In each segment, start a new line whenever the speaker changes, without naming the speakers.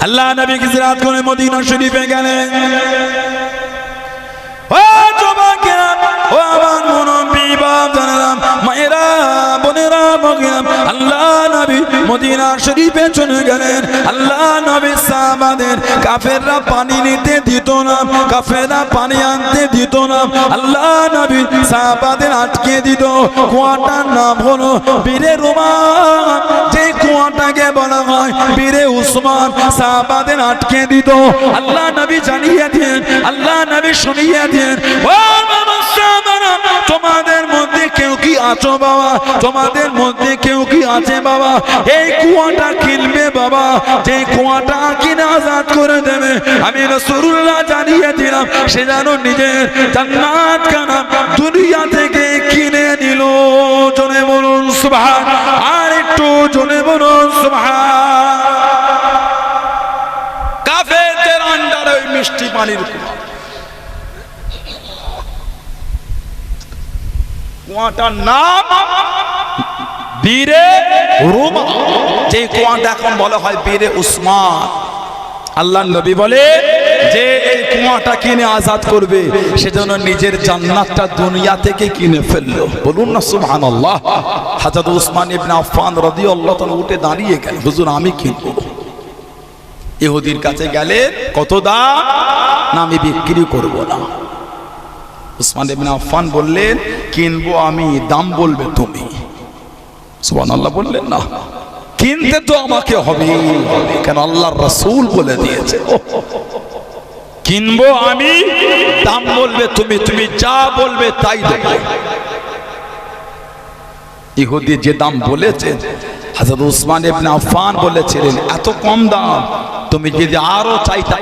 আল্লাহ নবী হিজরত করে মদিনা শরীফে গেলেন। ও যুবকেরা, ও আমার মুরব্বি বাপজানেরা, মায়েরা, বোনেরা, আল্লাহ নবী মদিনা শরীফে চলে গেলেন। আল্লাহ নবী সাহাবাদের কাফেররা পানি নিতে দিত না, কাফেররা পানি আনতে দিত না। আল্লাহ নবী সাহাবাদের আটকে দিত। কুয়াটার নাম হলো বীরে রোমান, যে কুয়াটাকে বলা হয় বীরে উসমান। সাহাবাদের আটকে দিত। আল্লাহ নবী জানিয়ে দেন, আল্লাহ নবী শুনিয়ে দেন, ও সাহাবারা, তোমাদের মধ্যে কেউ কি আছো বাবা? তোমাদের মধ্যে কেউ কি আছে বাবা? এই কুয়াটা কিনবে বাবা, যে কুয়াটা কিনে আজাদ করে দেবে। আমি রাসূলুল্লাহ জানিয়ে দিলাম, সে যেন নিজের জান্নাত খানা দুনিয়া থেকে কিনে নিল। জোরে বলুন সুবহান, আর একটু জোরে বলুন সুবহান। কাফেরদের আন্ডারে ওই মিষ্টি পানির কুয়া, কুয়াটার নাম বীরে রোমান, যে কুয়াটা এখন বলা হয় বীরে উসমান। আল্লাহ নবী বলে যে এই কুয়াটা কিনে আজাদ করবে, সেজন্য নিজের জান্নাতটা দুনিয়া থেকে কিনে ফেললো। বলুন না সুবহানাল্লাহ। হযরত উসমান ইবনে আফফান রাদিয়াল্লাহু তাআলা উঠে দাঁড়িয়ে গেলেন, হুজুর আমি কিনবো। ইহুদির কাছে গেলে, কত দাম? না আমি বিক্রি করব না। উসমান ইবনে আফফান বললেন, কিনবো আমি, দাম বলবে তুমি। সুবহানাল্লাহ বললেন না, কিনতে তো আমাকে হবে, কেন আল্লাহর রাসূল বলে দিয়েছে কিনবো আমি, দাম বলবে তুমি, তুমি যা বলবে তাই দেব। ইহুদি যে দাম বলেছেন, হযরত উসমান ইবনে আফফান বলেছিলেন এত কম দাম, তুমি যদি আরো চাইতে।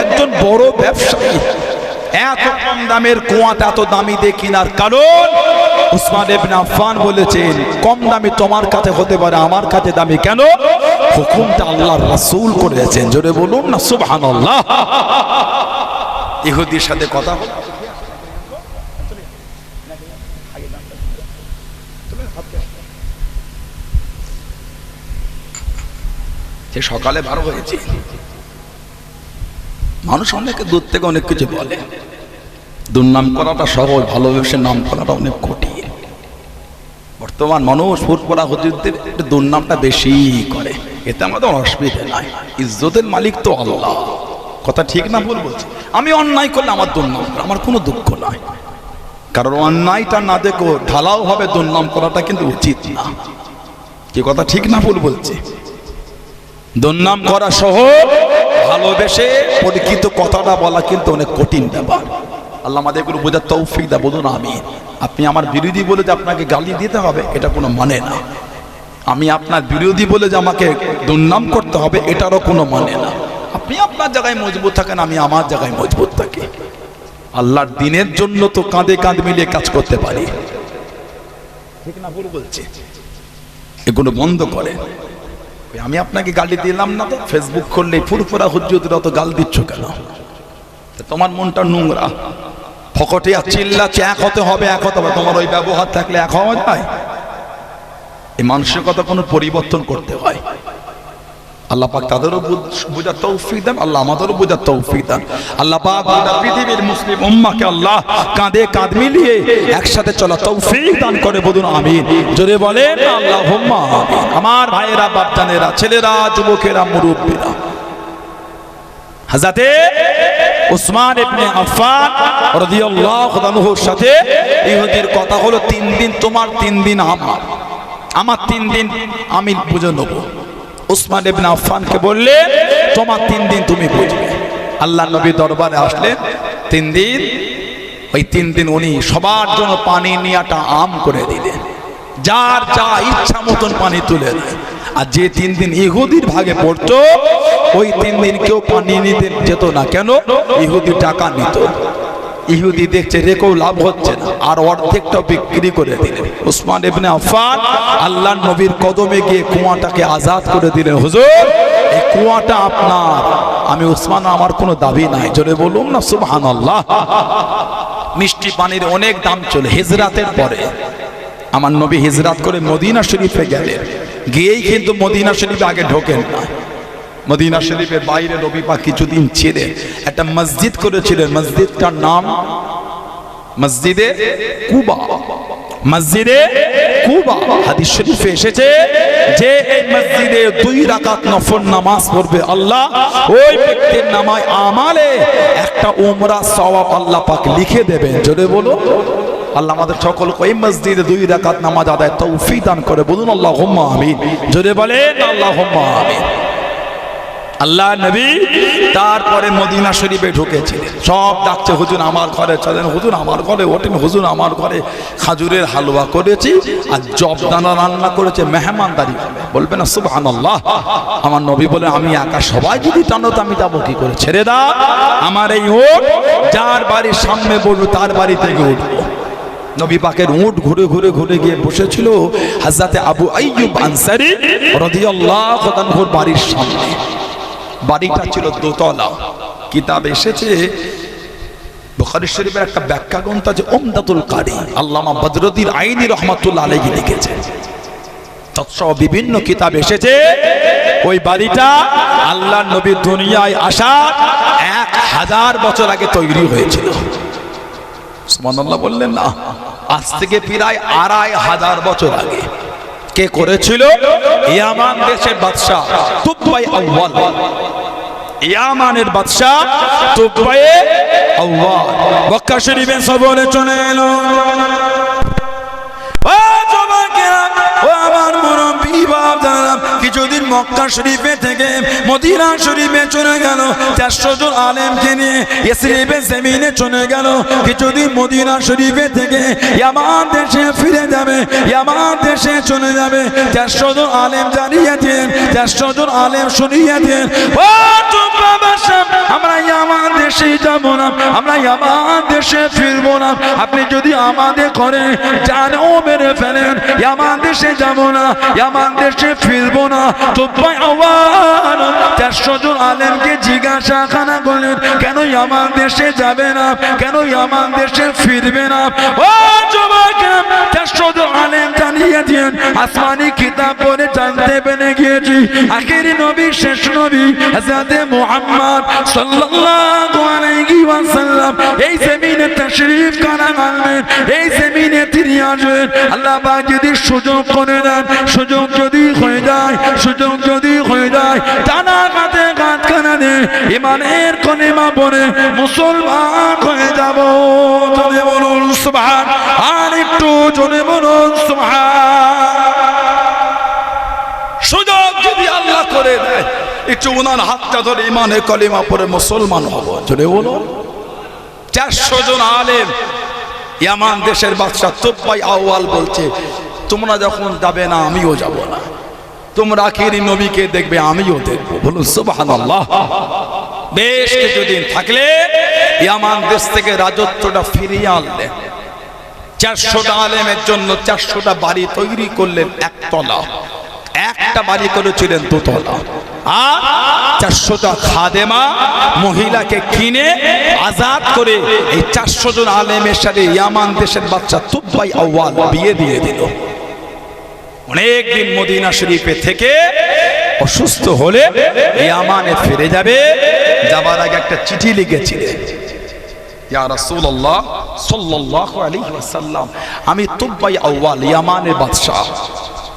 একজন বড় ব্যবসায়ী এত কম দামের কুয়াটা এত দামি দিয়ে কেনার কারণ উসমান ইবনে আফফান বলেছেন, কম দামি তোমার কাছে হতে পারে, আমার কাছে দামি কেন? হুকুমটা আল্লাহর রাসূল করেছেন। জোরে বলুন না সুবহানাল্লাহ। ইহুদির সাথে কথা হলো, যে সকালে বার হয়েছে, মানুষ অনেকে দূর থেকে অনেক কিছু বলে, দুর্নাম করাটা সহজ, ভালোবেসে নাম করাটা অনেক কঠিন। বর্তমান মানুষ ফুরফুরা হুজুরদের দুর্নামটা বেশি করে, এতে আমাদের অসুবিধা নাই, ইজ্জতের মালিক তো আল্লাহ। কথা ঠিক না ভুল বলছি? আমি অন্যায় করলে আমার দুর্নাম করা আমার কোনো দুঃখ নাই, কারণ অন্যায়টা না দেখো ঢালাও ভাবে দুর্নাম করাটা কিন্তু উচিত না। কি কথা ঠিক না ভুল বলছি? দুর্নাম করা সহজ, ভালোবেসে পরিচিত কথাটা বলা কিন্তু অনেক কঠিন ব্যাপার। আল্লাহ আমাদের এগুলো বোঝার তৌফিক দা। বলুন আমি। আপনি আমার বিরোধী বলে যে আপনাকে গালি দিতে হবে, এটা কোনো মানে না। আমি আপনার বিরোধী বলে যে আমাকে দুর্নাম করতে হবে, এটারও কোনো মানে না। আপনি আপনার জায়গায় মজবুত থাকেন, আমি আমার জায়গায় মজবুত থাকি। আল্লাহর দিনের জন্য তো কাঁধে কাঁধ মিলিয়ে কাজ করতে পারি। ঠিক না ভুল বলছি? এগুলো বন্ধ করে। আমি আপনাকে গালি দিলাম না তো, ফেসবুক করলে ফুরফুরা হুজুররা তো গাল দিচ্ছ কেন? তোমার মনটা নোংরা, ফকটে চিল্লাচ্ছে, এক হতে হবে, এক হতে হবে। তোমার ওই ব্যবহার থাকলে এক হওয়া যায়? এই মানসিকতা কোনো পরিবর্তন করতে হয়। আল্লাহ পাক তাদেরও বোঝার তৌফিক দেন, আল্লাহ আমাদেরও বোঝার তৌফিক দেন। আল্লাহ পাক পৃথিবীর মুসলিম উম্মাহকে আল্লাহ কাঁধে কাঁধ মিলিয়ে একসাথে চলা তৌফিক দান করে। বলুন আমিন। জোরে বলেন আল্লাহুম্মা আমিন। আমার ভাইয়েরা, বাপজানেরা, ছেলেরা, যুবকেরা, মুরব্বীরা, হযরতে উসমান ইবনে আফফান রাদিয়াল্লাহু আনহুর সাথে ইহুদির কথা হলো 3 দিন তোমার, 3 দিন আমার, আমার 3 দিন আমি বুঝে নেব। উসমান ইবনে আফফানকে বললে তোমার 3 দিন তুমি বুঝবে। আল্লাহ নবী দরবারে আসলেন 3 দিন, ওই 3 দিন উনি সবার জন্য পানি নিয়াটা আম করে দিলেন, যার যা ইচ্ছা মতন পানি তুলে দেয়। আর যে 3 দিন ইহুদির ভাগে পড়তো, ওই 3 দিন কেউ পানি নিতে যেত না। কেন? ইহুদি টাকা নিত। ইহুদি দেখছে রেখেও লাভ হচ্ছে না, আর অর্ধেকটা বিক্রি করে দিলেন। উসমান ইবনে আফফান আল্লাহর নবীর কদমে গিয়ে কুয়াটাকে আজাদ করে দিলেন। হুজুর, এই কুয়াটা আপনার। আমি উসমান, আমার কোনো দাবি নাই। জোরে বলুন না সুবহানাল্লাহ। মিষ্টি পানির অনেক দাম চলে। হিজরাতের পরে আমার নবী হিজরত করে মদিনা শরীফে গেলেন, গিয়েই কিন্তু মদিনা শরীফে আগে ঢোকেন না। মদিনা শরীফের বাইরে নবী পাক কিছুদিন ছিলেন, একটা মসজিদ করেছিলেন, মসজিদটার নাম মসজিদে কুবা। মসজিদে কুবা হাদিস শরীফে এসেছে যে এই মসজিদে 2 রাকাত নফল নামাজ পড়বে আল্লাহ ওই ব্যক্তির নামায় আমালে একটা উমরা সওয়াব আল্লাহ পাক লিখে দেবেন। জোরে বলো আল্লাহ আমাদের সকলকে এই মসজিদে 2 রাকাত নামাজ আদায় তৌফিক দান করে, বলুন আল্লাহুম্মা আমিন। জোরে বলেন আল্লাহুম্মা আমিন। আল্লাহ নবী তারপরে মদিনা শরীফে ঢুকেছিলেন, সব ডাকছে হুজুর আমার ঘরে চলেন, হুজুর আমার ঘরে ওঠেন, হুজুর আমার ঘরে খাজুরের হালুয়া করেছি আর জবদানা রান্না করেছে, মেহমানদারি বলবে না সুবহানাল্লাহ। আমার নবী বলে আমি একা, সবাই যদি টানো তো আমি যাবো কি করে, ছেড়ে দাও আমার এই উট, যার বাড়ির সামনে বলবো তার বাড়ি থেকে উঠবো। নবী পাকের উট ঘুরে ঘুরে ঘুরে গিয়ে বসেছিল হযরতে আবু আইয়ুব আনসারী রাদিয়াল্লাহু আনহুর বাড়ির সামনে। বাড়িটা ছিল দোতলা। কিতাব এসেছে বুখারী শরীফের একটা ব্যাখ্যা গ্রন্থ আছে উমদাতুল কারি, আল্লামা বদরুদ্দিন আইনি রাহমাতুল্লাহ আলাইহি লিখেছেন। তৎসহ বিভিন্ন কিতাব এসেছে ওই বাড়িটা আল্লাহর নবী দুনিয়ায় আসার 1000 বছর আগে তৈরি হয়েছিল। সুবহানাল্লাহ বললেন না, আজ থেকে প্রায় 2500 বছর আগে। কে করেছিল? ইয়ামান দেশের বাদশা তুবাই আউয়াল। ইয়ামানের বাদশা তুবাই আউয়াল মক্কা শরীফে সফরে চলে এলো। ও জওয়ানেরা, ও আমার মুরব্বি বাবারা, কিছুদিন মক্কা শরীফে থেকে মদিনা শরীফে চলে গেল 400 জন আলেমকে নিয়ে ইয়াসরিবে জমিনে চলে গেল। কিছুদিন মদিনা শরীফে থেকে ইয়ামান দেশে ফিরে যাবে, ইয়ামান দেশে চলে যাবে। 400 জন আলেম জানিয়েছেন, 400 জন আলেম শুনিয়েছেন, ও বাবাসা আমরা ইয়ামান দেশে যাব না, আমরা ইয়ামান দেশে ফিরবো না। আপনি যদি আমাদের করে জানও মেরে ফেলেন, ইয়ামান দেশে যাব না, ইয়ামান দেশে ফিরবো না। তুবাই আওয়াল 400 জন আলেমকে জিজ্ঞাসা খানা করলেন, কেন ইয়ামান দেশে যাবে না, কেন ইয়ামান দেশে ফিরবে না? ও যুবকেরা, 400 জন আলেম জানিয়েছেন, আসমানি কিতাব পড়ে জানতে পেরে গিয়েছি আখিরি নবী, শেষ নবী হযরতে মুহাম্মদ সাল্লাল্লাহু আলাইহি ওয়াসাল্লাম এই জমিনে তাশরীফ করা আনবেন, এই জমিনে তিনি আসবেন। আল্লাহ পাক যদি সুযোগ করে দেন, সুযোগ যদি হয়ে যায়, সুযোগ যদি হয়ে যায়, টানা কাতে গাত কানা দে ইমানের কলিমা পড়ে মুসলমান হয়ে যাব। জোরে বলুন সুবহান, আর একটু জোরে বলুন সুবহান। সুযোগ যদি আল্লাহ করে দেয়, একটু ওনার হাতটা ধরে ইমানের কলিমা পড়ে মুসলমান হব। জোরে বলুন। 400 জন আলেম, ইয়ামান দেশের বাদশা তুবাই আউয়াল বলছে, তোমরা যখন যাবে না আমিও যাব না, তোমরা আখিরি নবীকে দেখবে আমিও দেখবো। বলুন সুবহানাল্লাহ। বেশ কিছুদিন থাকলে ইয়ামান দেশ থেকে রাজত্বটা ফিরিয়ে আনলেন। 400টা আলেমের জন্য 400টা বাড়ি তৈরি করলেন একতলা, একটা বাড়ি করেছিলেন দোতলা। আর 400টা খাদেমা মহিলাকে কিনে আজাদ করে এই 400 জন আলেমের সাথে ইয়ামান দেশের বাচ্চা তুবাই আউয়াল বিয়ে দিয়ে দিল। অনেকদিন মদিনা শরীফে থেকে অসুস্থ হলে ইয়ামানে ফিরে যাবে, যাবার আগে একটা চিঠি লিখেছিলেন, ইয়া রাসূলুল্লাহ সাল্লাল্লাহু আলাইহি ওয়াসাল্লাম, আমি তুবাই আউয়াল ইয়ামানের বাদশা,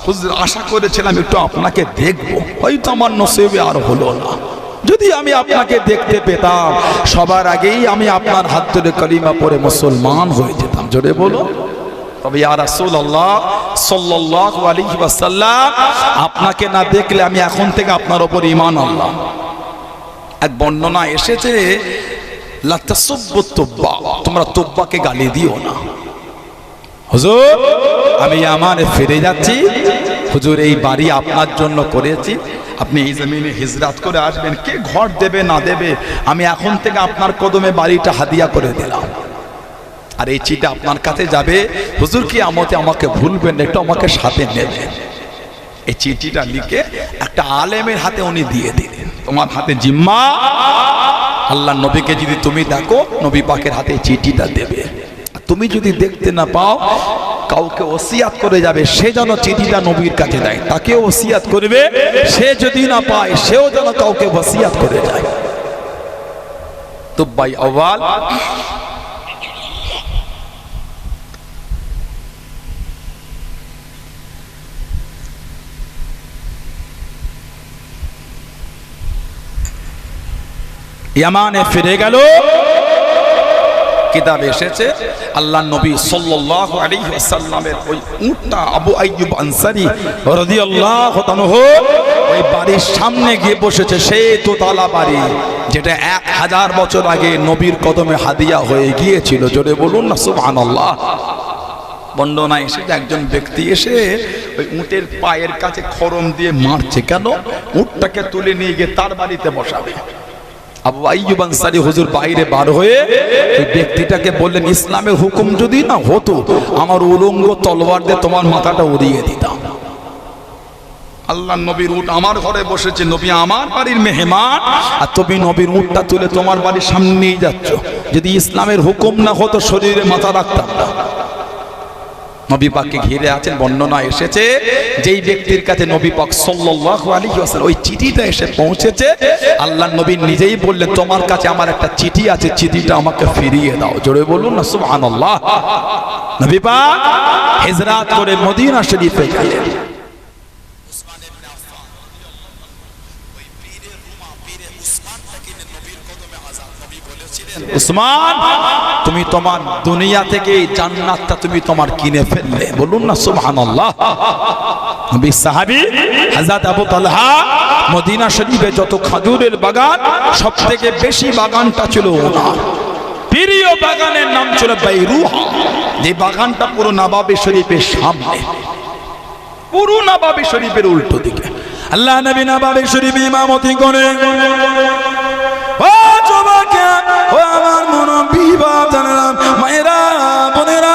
হুজুর আশা করেছিলাম একটু আপনাকে দেখব, হয়তো আমার নসিবে আর হলো না। যদি আমি আপনাকে দেখতে পেতাম, সবার আগেই আমি আপনার হাত ধরে কালিমা পড়ে মুসলমান হয়ে যেতাম। জোরে বলো। তবে ইয়া রাসূলুল্লাহ সাল্লাল্লাহু আলাইহি ওয়াসাল্লাম, আপনাকে না দেখলে আমি এখন থেকে আপনার উপর ঈমান আনলাম। এক বর্ণনা এসেছে, লা তাসুব্বু তুব্বা, তোমরা তুব্বাকে গালি দিও না। হুজুর আমি ইয়ামানে ফিরে যাচ্ছি, হুজুর এই বাড়ি আপনার জন্য করেছি, আপনি এই জমিনে হিজরত করে আসবেন, কে ঘর দেবে না দেবে, আমি এখন থেকে আপনার কদমে বাড়িটা হাদিয়া করে দিলাম। আর এই চিঠি আপনার কাছে যাবে, হুজুর কি আমতে আমাকে ভুলবেন, একটু আমাকে সাথে নেবেন। এই চিঠিটা লিখে একটা আলেমের হাতে উনি দিয়ে দিলেন, তোমার হাতে জিম্মা, আল্লাহ নবীকে যদি তুমি দেখো, নবী পাকের হাতে চিঠিটা দেবে। তুমি যদি দেখতে না পাও, কাউকে ওসিয়াত করে যাবে, সে যেন চিঠিটা নবীর কাছে দেয়। তাকে ওসিয়াত করবে, সে যদি না পায় সেও যেন কাউকে ওসিয়াত করে যায়। তো ভাই আওয়াল ইয়ামানে ফিরে গেল। কিতাবে এসেছে আল্লাহ নবী সাল্লাল্লাহু আলাইহি ওয়াসাল্লামের ওই উটটা আবু আইয়ুব আনসারী রাদিয়াল্লাহু তাআলা ওই বাড়ির সামনে গিয়ে বসেছে। সেই দোতলা বাড়ি যেটা 1000 বছর আগে নবীর কদমে হাদিয়া হয়ে গিয়েছিল। জোরে বলুন না সুবহানাল্লাহ। বর্ণনা এসেছে একজন ব্যক্তি এসে ওই উটের পায়ের কাছে খড়ম দিয়ে মারছে। কেন? উটটাকে তুলে নিয়ে গিয়ে তার বাড়িতে বসাবে। আবু আইয়ুব আনসারী হুজুর বাইরে বার হয়ে ওই ব্যক্তিটাকে বললেন, ইসলামের হুকুম যদি না হতো আমার উলঙ্গ তলোয়ার দিয়ে তোমার মাথাটা উড়িয়ে দিতাম। আল্লাহ নবীর উট আমার ঘরে বসেছে, নবী আমার বাড়ির মেহমান, আর তুমি নবীর উটটা তুলে তোমার বাড়ির সামনে নিয়ে যাচ্ছ। যদি ইসলামের হুকুম না হতো শরীরে মাথা রাখতাম না। নবী পাককে ঘিরে আছেন। বর্ণনা এসেছে যেই ব্যক্তির কাছে নবী পাক সাল্লাল্লাহু আলাইহি ওয়াসাল্লাম ওই চিঠিটা এসে পৌঁছেছে, আল্লাহ নবী নিজেই বললেন, তোমার কাছে আমার একটা চিঠি আছে, চিঠিটা আমাকে ফিরিয়ে দাও। জোরে বলুন না সুবহানাল্লাহ। নবী পাক হিজরত করে মদিনা শরীফে গেলেন। উসমান, তুমি তোমার দুনিয়া থেকে জান্নাতটা তুমি তোমার কিনে ফেললে। বলুন না সুবহানাল্লাহ। নবী সাহাবী হযরত আবু তালহা মদিনা শরীফে যত খেজুরের বাগান, সবথেকে বেশি বাগানটা ছিল ওনার প্রিয় বাগানের নাম ছিল বাইরুহা। যে বাগানটা পুরো নবাবী শরীফের সামনে, পুরো নবাবী শরীফের উল্টো দিকে। আল্লাহ নবী নবাবী শরীফে ইমামতি করে। ও যুবকেরা, ও আমার মুরব্বি বাবারা, মায়েরা, বোনেরা,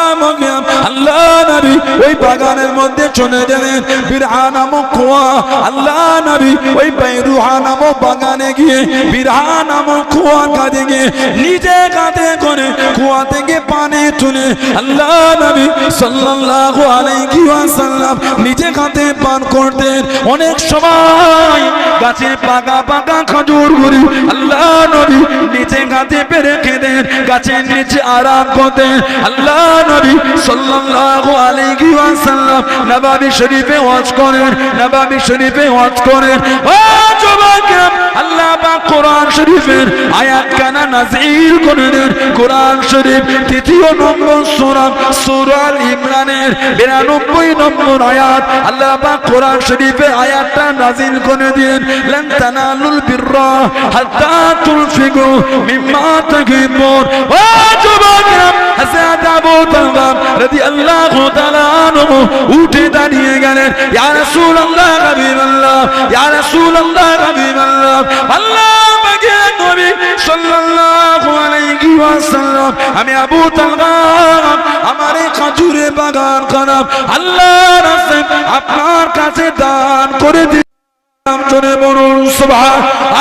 আল্লাহ নবী ওই বাগানের মধ্যে চলে গেলেন। বিরহা নামক কুয়া, আল্লাহ নবী ওই বাইরুহা নামক বাগানে গিয়ে বিরহা নামক কুয়ার কাছে গিয়ে নিজে কাঁধে করে কুয়া থেকে পানি তুলে আল্লাহ নবী সাল্লাল্লাহু আলাইহি ওয়াসাল্লাম নিজে কাঁধে পান করতেন। অনেক সময় গাছে পাকা পাকা খেজুরগুলি আল্লাহ নবী নিচে গাছে পেরে খেতেন, গাছের নিচে আরাম করতেন। আল্লাহ নবী সাল্লাল্লাহু আলাইহি ওয়াসাল্লাম নবাবী শরীফে ওয়াজ করেন, নবাবী শরীফে ওয়াজ করেন। ও যুবকেরা, আল্লাহ পাক কোরআন শরীফের আয়াত কানা নাযিল করেন। কোরআন শরীফ 3 নম্বর সূরা, সূরা আল ইমরানের 92 নম্বর আয়াত। আল্লাহ পাক কোরআন শরীফে আয়াতটা নাযিল করে দেন, লান তানালুল বিররা হাত্তা তুনফিকু মিম্মা তুহিব্বুন। ও যুবকেরা, হযরত আবু তালহা রাদিয়াল্লাহু তাআলা আনহু উঠে দাঁড়িয়ে গেলেন। ইয়া রাসূলুল্লাহ, হাবিবাল্লাহ, ইয়া রাসূলুল্লাহ, হাবিবাল্লাহ, আল্লাহ পাকের নবী সাল্লাল্লাহু আলাইহি ওয়াসাল্লাম, আমি আবু তালহা আমার এই খেজুরে বাগান খারাপ আল্লাহর রাস্তায় আপনার কাছে দান করে দিই। জনে বলুন সুবহান,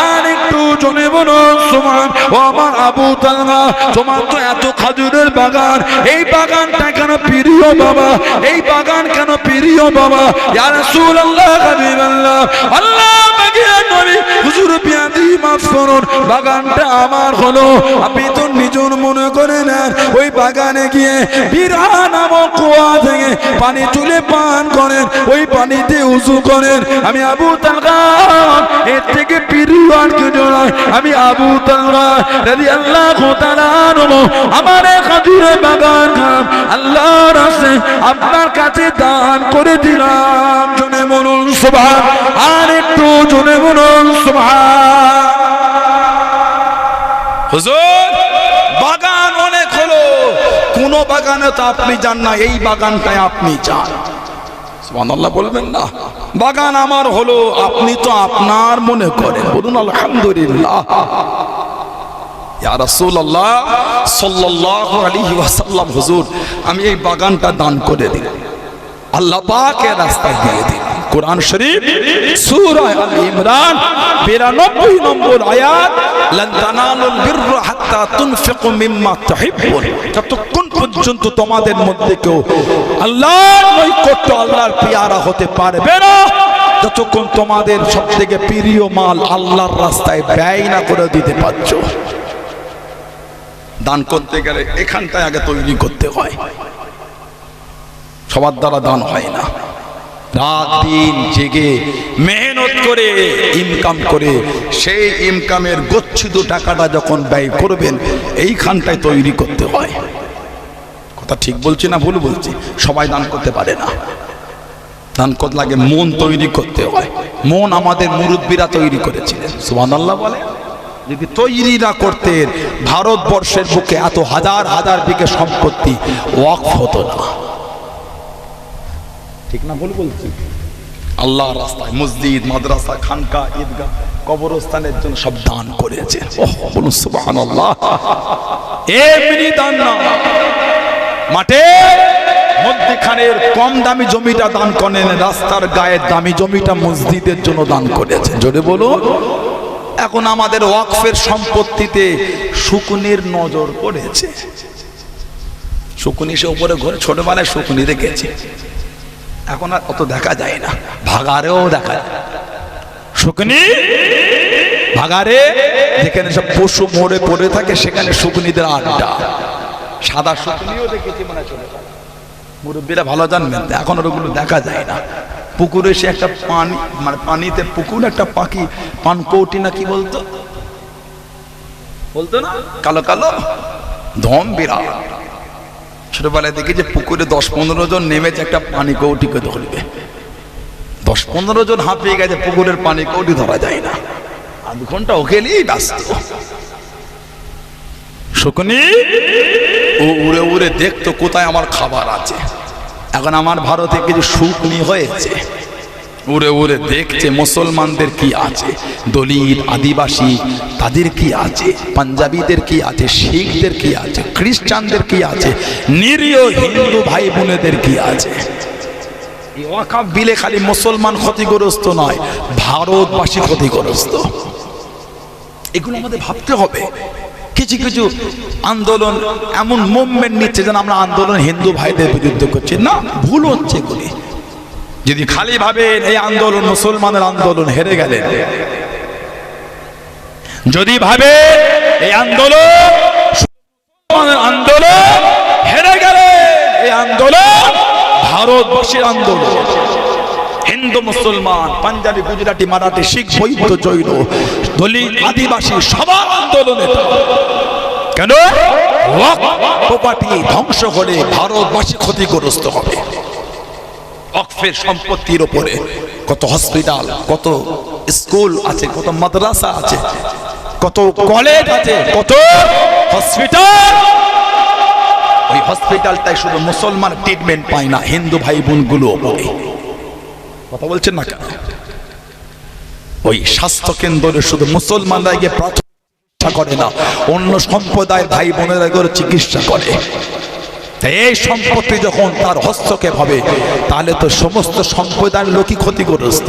আর একটু জনে বলুন সুবহান। ও আমার আবু তালহা, তোমার তো এত খেজুরের বাগান, এই বাগানটা কেন প্রিয় বাবা? এই বাগান কেন প্রিয় বাবা? ইয়া রাসূলুল্লাহ, হাবিবাল্লাহ, আল্লাহ পাকের নবী হুজুর বিয়াদি মাফ করুন, বাগানটা আমার হলো। আপনি তো নিজের মনে করে নেন ওই বাগানে গিয়ে বিরহা নামক কুয়া থেকে পানি তুলে পান করেন, ওই পানিতে উযু করেন। আমি আবু তালহা এর থেকে প্রিয় আর কিছু নয়। আমি আবু তালহা রাদিয়াল্লাহু তাআলা আনহু আমার খেজুরের বাগান আল্লাহর রাস্তায় আপনার কাছে দান করে দিলাম। জনে বলুন সুবহান, আর একটু জনে বলুন সুবহান। হুজুর, বাগান অনেক হলো, কোন বাগানে তো আপনি যান না, এই বাগানটায় আপনি যান। সুবহানাল্লাহ বলবেন না? বাগান আমার হলো, আপনি তো আপনার মনে করেন। বলুন আলহামদুলিল্লাহ। ইয়া রাসূলুল্লাহ সাল্লাল্লাহু আলাইহি ওয়াসাল্লাম, হুজুর আমি এই বাগানটা দান করে দিলাম, আল্লাহ পাকের রাস্তায় দিয়ে দিলাম। কোরআন শরীফ সূরা আল ইমরান 92 নম্বর আয়াত, লান তানালুল বিররা হাত্তা তুনফিকু মিম্মা তুহিব্বুন, যতক্ষণ পর্যন্ত তোমাদের মধ্যে কেউ আল্লাহর নৈকট্য, আল্লাহর পেয়ারা হতে পারবে না, যতক্ষণ তোমাদের সবথেকে প্রিয় মাল আল্লাহর রাস্তায় ব্যয় না করে দিতে পারছো। দান করতে গেলে এখানটায় আগে তৈরি করতে হয়, সবার দ্বারা দান হয় না। রাত দিন জেগে মেহনত করে ইনকাম করে সেই ইনকামের গচ্ছিত টাকাটা যখন ব্যয় করবেন এইখানটায় তৈরি করতে হয়। কথা ঠিক বলছি না ভুল বলছি? সবাই দান করতে পারে না। দান করতে লাগে মন তৈরি করতে হয়। মন আমাদের মুরব্বীরা তৈরি করেছিলেন, সুবহানাল্লাহ বলে। যদি তৈরি না করতেন ভারতবর্ষের বুকে এত হাজার হাজার বিঘে সম্পত্তি ওয়াকফ হতো না। ঠিক না ভুল বলছি? আল্লাহর রাস্তায় মসজিদ, মাদ্রাসা, খানকা, ঈদগাহ, কবরস্থানের জন্য সব দান করেছে। ওহ, বলুন সুবহানাল্লাহ। এমনি দান না, মাঠে মধ্যখানের কম দামি জমিটা দান করেন, রাস্তার গায়ের দামি জমিটা মসজিদের জন্য দান করেছে। জোরে বলুন। এখন আমাদের ওয়াকফের সম্পত্তিতে শকুনির নজর পড়েছে। শকুনি সে উপরে ঘরে ছোটবেলায় শকুনি দেখেছে, এখন আর অত দেখা যায় না। ভাগাড়েও দেখা যায় শকুনি, ভাগাড়ে যেখানে সব পশু মরে পড়ে থাকে সেখানে শকুনিদের আড্ডা। সাদা শকুনিও দেখেছি, মানে চলে মুরব্বীরা ভালো জানবেন, এখন ওগুলো দেখা যায় না। পুকুরে সে একটা পানি, মানে পানিতে পুকুর একটা পাখি পানকৌটি না কি বলতো না, কালো কালো ধম বিরাট। ছোটবেলায় দেখি যে পুকুরে 10-15 জন নেমেছে একটা পানি কৌটিকে ধরবে। 10-15 জন হাঁপিয়ে গেছে, পুকুরের পানি কৌটি ধরা যায় না। আধ ঘন্টা ওকেলেই ব্যস্ত। শকুনি ও উড়ে উড়ে দেখতো কোথায় আমার খাবার আছে। এখন আমার ভারতে কিছু শুকনি হয়েছে, উড়ে উড়ে দেখছে মুসলমানদের কি আছে, দলিত আদিবাসী তাদের কি আছে, পাঞ্জাবিদের কি আছে, শিখদের কি আছে, খ্রিস্টানদের কি আছে, নিরীহ হিন্দু ভাই বোনেদের কি আছে। এই ওয়াকফ বিলে খালি মুসলমান ক্ষতিগ্রস্ত নয়, ভারতবাসী ক্ষতিগ্রস্ত। এগুলো আমাদের ভাবতে হবে। কিছু কিছু আন্দোলন এমন মুভমেন্ট নিচ্ছে যেন আমরা আন্দোলন হিন্দু ভাইদের বিরুদ্ধে করছি, না, ভুল হচ্ছে এগুলি। যদি খালি ভাবেন এই আন্দোলন মুসলমানের আন্দোলন, হেরে গেলেন। যদি ভাবে এই আন্দোলন মুসলমানের আন্দোলন, হেরে গেলেন। এই আন্দোলন ভারতবাসীর আন্দোলন। হিন্দু মুসলমান, পাঞ্জাবি, গুজরাটি, মারাঠি, শিখ, বৌদ্ধ, জৈন, দলিত, আদিবাসী সবার আন্দোলন এটা। কেন? ওয়াকফ প্রপার্টি ধ্বংস হলে ভারতবাসী ক্ষতিগ্রস্ত হবে। ওয়াকফের সম্পত্তির উপরে কত হসপিটাল, কত স্কুল আছে, কত মাদ্রাসা আছে, কত কলেজ আছে, কত হসপিটাল। ওই হসপিটালটাই শুধু মুসলমান ট্রিটমেন্ট পায় না, হিন্দু ভাই বোনগুলো পায়। কথা বলছেন না কেন? ওই স্বাস্থ্য কেন্দ্রে শুধু মুসলমানরা গিয়ে চিকিৎসা করে না, অন্য সম্প্রদায়ের ভাই বোনেরা গিয়ে চিকিৎসা করে। এই সম্পত্তি যখন তার হস্তক্ষেপ হবে তাহলে তো সমস্ত সম্প্রদায়ের লোকই ক্ষতিগ্রস্ত।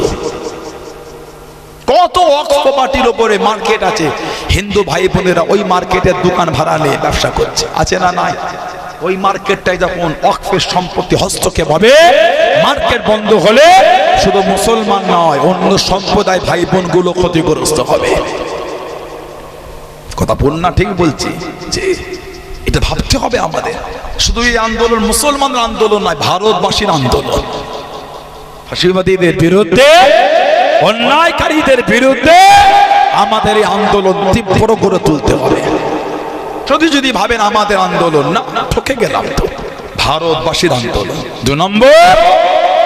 কত ওয়াকফ প্রপার্টির উপরে মার্কেট আছে, হিন্দু ভাই বোনেরা ওই মার্কেটের দোকান ভাড়া নিয়ে ব্যবসা করছে, আছে না নাই? ওই মার্কেটটাই যখন ওয়াকফের সম্পত্তি হস্তক্ষেপ হবে, মার্কেট বন্ধ হলে শুধু মুসলমান নয়, অন্য সম্প্রদায় ভাই বোনগুলো ক্ষতিগ্রস্ত হবে। কথা বল না, ঠিক বলছি? যে এটা ভাবতে হবে আমাদের। শুধু এই আন্দোলন মুসলমানের আন্দোলন নয়, ভারতবাসীর আন্দোলন। ফাঁসিবাদীদের বিরুদ্ধে, অন্যায়কারীদের বিরুদ্ধে আমাদের এই আন্দোলন তীব্র করে তুলতে হবে। যদি ভাবেন আমাদের আন্দোলন, না, ঠকে গেলাম তো। ভারতবাসীর আন্দোলন। 2 নম্বর,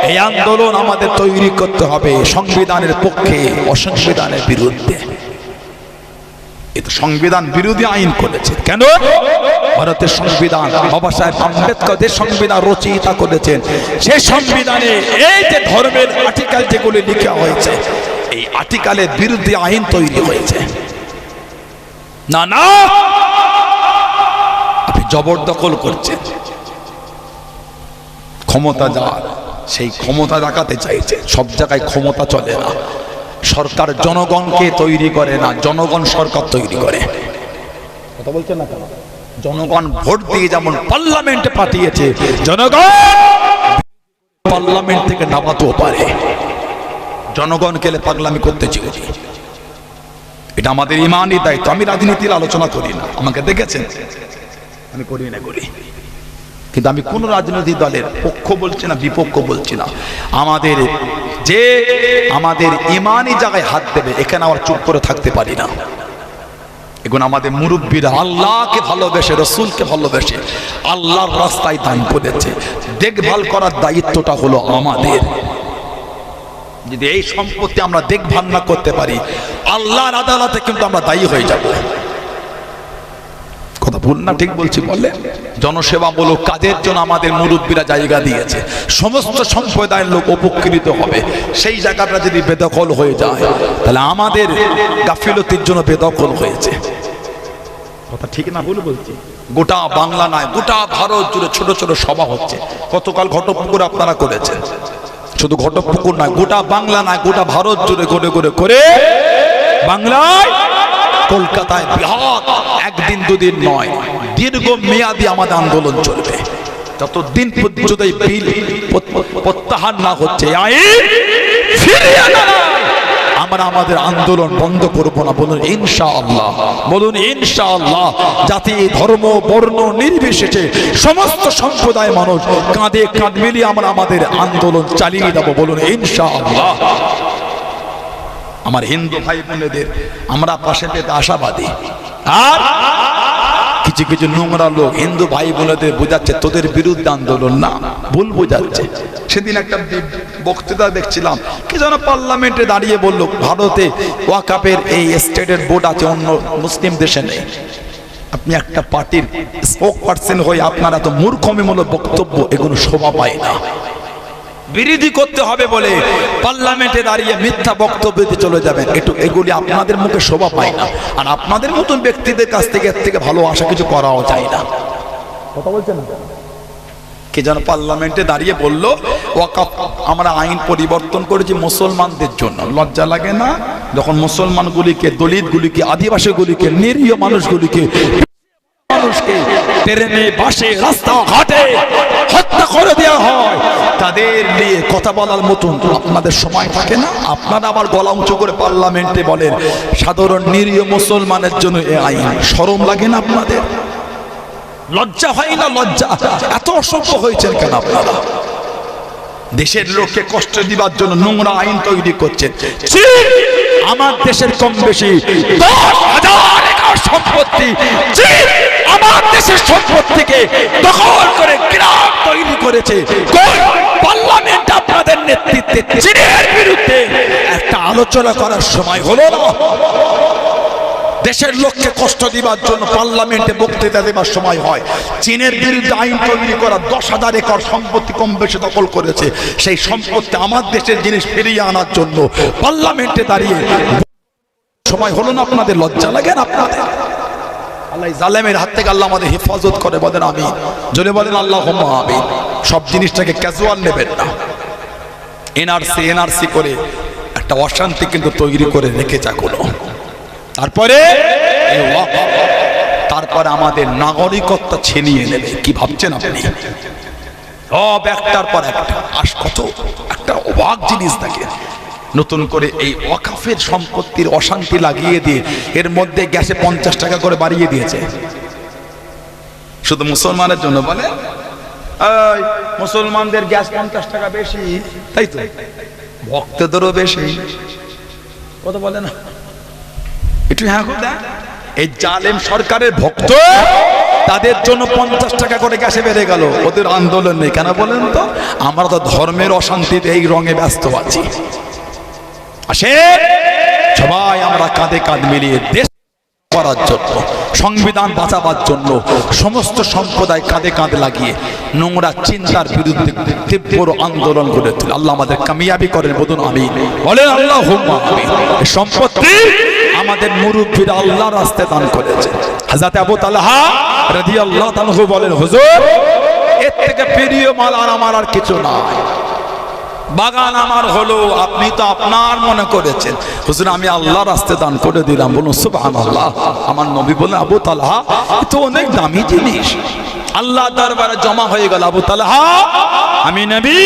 এই আন্দোলন আমাদের তৈরি করতে হবে সংবিধানের পক্ষে, অসংবিধানের বিরুদ্ধে। এটা সংবিধান বিরোধী আইন করেছে। কেন? ভারতের সংবিধান, বাবা সাহেব আম্বেদকর যে সংবিধান রচয়িতা করেছেন, সেই সংবিধানে এই যে ধর্মের আর্টিকেল যেগুলি লেখা হয়েছে, এই আর্টিকেলের বিরুদ্ধে আইন তৈরি হয়েছে। না না, আপনি জবরদখল করছেন, ক্ষমতা যার, সেই ক্ষমতা দেখাতে চাইছে। সব জায়গায় ক্ষমতা চলে না। সরকার জনগণকে তৈরি করে না, জনগণ সরকার তৈরি করে। কথা বলছেন না কেন? জনগণ ভোট দিয়ে যেমন পার্লামেন্টে পাঠিয়েছে, জনগণ পার্লামেন্ট থেকে নামাতেও পারে। জনগণ গেলে পাগলামি করতে চেয়েছে, এটা আমাদের ইমানই দায়িত্ব। আমি রাজনীতির আলোচনা করি না, আমাকে দেখেছেন আমি করি না, করি, কিন্তু আমি কোন রাজনৈতিক দলের পক্ষ বলছি না, বিপক্ষ বলছি না। আমাদের যে আমাদের ইমানি জায়গায় হাত দেবে, এখানে আবার চুপ করে থাকতে পারি না। এখন আমাদের মুরব্বীরা আল্লাহকে ভালোবেসে, রসুলকে ভালোবেসে আল্লাহর রাস্তায় দান করেছে, দেখভাল করার দায়িত্বটা হলো আমাদের। যদি এই সম্পত্তি আমরা দেখভাল না করতে পারি, আল্লাহর আদালতে কিন্তু আমরা দায়ী হয়ে যাব। কথা ভুল না ঠিক বলছি? বলে জনসেবামূলক কাজের জন্য আমাদের মুরব্বীরা জায়গা দিয়েছে, সমস্ত সম্প্রদায়ের লোক উপকৃত হবে। সেই জায়গাটা যদি বেদখল হয়ে যায়, তাহলে আমাদের গাফিলতির জন্য বেদখল হয়েছে। কথা ঠিক না ভুল বলছি? গোটা বাংলা নয়, গোটা ভারত জুড়ে ছোট ছোট সভা হচ্ছে। গতকাল ঘটপুকুর আপনারা করেছেন, শুধু ঘটপুকুর নয়, গোটা বাংলা নয়, গোটা ভারত জুড়ে ঘুরে ঘুরে করে বাংলায়, কলকাতায়, বিহার, একদিন দুদিন নয়, দীর্ঘ মেয়াদী আমাদের আন্দোলন চলবে। যতদিন পর্যন্ত এই বিল প্রত্যাহার না হচ্ছে, আমরা আমাদের আন্দোলন বন্ধ করব না। বলুন ইনশাআল্লাহ, বলুন ইনশাআল্লাহ। জাতি, ধর্ম, বর্ণ নির্বিশেষে সমস্ত সম্প্রদায় মানুষ কাঁধে কাঁধ মিলিয়ে আমরা আমাদের আন্দোলন চালিয়ে দেব। বলুন ইনশাআল্লাহ। আমার হিন্দু ভাই বোনেদের আমরা পাশে পেতে আশাবাদী। আর কিছু কিছু নোংরা লোক হিন্দু ভাই বোনেদের বোঝাচ্ছে তোদের বিরুদ্ধে আন্দোলন না, ভুল বোঝাচ্ছে। সেদিন একটা বক্তৃতা দেখছিলাম, কি যেন পার্লামেন্টে দাঁড়িয়ে বলল, ভারতে ওয়াকাফের এই স্টেটের বোর্ড আছে, অন্য মুসলিম দেশে নেই। আপনি একটা পার্টির স্পোক পার্সন হয়ে আপনারা তো মূর্খমিমূলক বক্তব্য, এগুলো শোভা পায় না। বিরোধী করতে হবে বলে পার্লামেন্টে দাঁড়িয়ে মিথ্যা বক্তব্য দিতে চলে যাবেন, এগুলি আপনাদের মুখে শোভা পায় না। আর আপনাদের মতন ব্যক্তিদের কাছ থেকে এর থেকে ভালো আশা কিছু করাও যায় না। কথা বলছেন না? কে যেন পার্লামেন্টে দাঁড়িয়ে বলল, ওয়াকাফ আমরা আইন পরিবর্তন করেছি মুসলমানদের জন্য। লজ্জা লাগে না? যখন মুসলমানগুলিকে, দলিতগুলিকে, আদিবাসীগুলিকে, নিরীহ মানুষগুলিকে, মানুষকে ট্রেনে, বাসে, রাস্তাঘাটে হত্যা করে দেওয়া হয়, তাদের নিয়ে কথা বলার মতন আপনাদের সময় থাকে না? আপনারা আবার গলা উঁচু করে পার্লামেন্টে বলেন সাধারণ নিরীহ মুসলমানের জন্য এই আইন। শরম লাগে না আপনাদের? লজ্জা হয় না? লজ্জা? এত অসভ্য হয়েছেন কেন আপনারা? দেশের লোককে কষ্ট দিবার জন্য নোংরা আইন তৈরি করছেন। আমার দেশের কম বেশি 10,000 একর সম্পত্তি আমার দেশের সম্পত্তিকে দখল করে গ্রাম তৈরি করেছে। পার্লামেন্ট আপনাদের নেতৃত্বে চীনের বিরুদ্ধে একটা আলোচনা করার সময় হলো না? দেশের লোককে কষ্ট দিবার জন্য পার্লামেন্টে বক্তৃতা দেবার সময় হয়। চীনের বিরুদ্ধে আইন তৈরি করা 10,000 একর সম্পত্তি কম বেশি দখল করেছে। সেই সম্পত্তি আমার দেশের জিনিস ফিরিয়ে আনার জন্য পার্লামেন্টে দাঁড়িয়ে সময় হলো না আপনাদের? লজ্জা লাগে না আপনাদের? আল্লাহ জালেমের হাত থেকে আল্লাহ আমাদের হেফাজত করে, বলেন আমিন। জোরে বলেন আল্লাহুম্মা আমিন। সব জিনিসটাকে ক্যাজুয়াল নেবেন না। এনআরসি করে একটা অশান্তি কিন্তু তৈরি করে রেখেছে এখনো। তারপরে আমাদের নাগরিকত্ব ছিনিয়ে নেবে। কি ভাবছেন আপনি? সব একটার পর একটা কত একটা অবাক জিনিস থাকে। নতুন করে এই ওয়াকাফের সম্পত্তির অশান্তি লাগিয়ে দিয়ে এর মধ্যে গ্যাসে 50 টাকা করে বাড়িয়ে দিয়েছে, শুধু মুসলমানের জন্য। বলে মুসলমানদের গ্যাস 50 টাকা বেশি, তাই তো ভক্তদেরও বেশি। কথা বলে না একটু? হ্যাঁ, এই জালেম সরকারের ভক্ত, তাদের জন্য 50 টাকা করে গ্যাসে বেড়ে গেল। ওদের আন্দোলন নেই কেন বলেন তো? আমরা তো ধর্মের অশান্তিতে এই রঙে ব্যস্ত আছি। আসে সবাই আমরা কাঁধে কাঁধ মিলিয়ে দেশ করার জন্য, সংবিধান বাঁচাবার জন্য সমস্ত সম্প্রদায় কাঁধে কাঁধ লাগিয়ে নোংরা চিন্তার বিরুদ্ধে তীব্র আন্দোলন গড়ে তুলে আল্লাহ আমাদের কামিয়াবি করেন। বলুন আমিন। বলেন আল্লাহুম্মা আমিন। এই সম্পত্তি আমাদের মুরব্বিরা আল্লাহর রাস্তায় দান করেছে। হযরত আবু তালহা রাদিয়াল্লাহু তাআলা বলেন, হুজুর, এর থেকে প্রিয় মাল আর আমার আর কিছু নাই। বাগান আমার হলো, আপনি তো আপনার মনে করেছেন। হুজুর আমি আল্লাহর রাস্তায় দান করে দিলাম। বলুন সুবহানাল্লাহ। আমার নবী বলেন আবু তালহা এ তো অনেক দামি জিনিস, আল্লাহ দরবারে জমা হয়ে গেল। আবু তালহা আমি নবী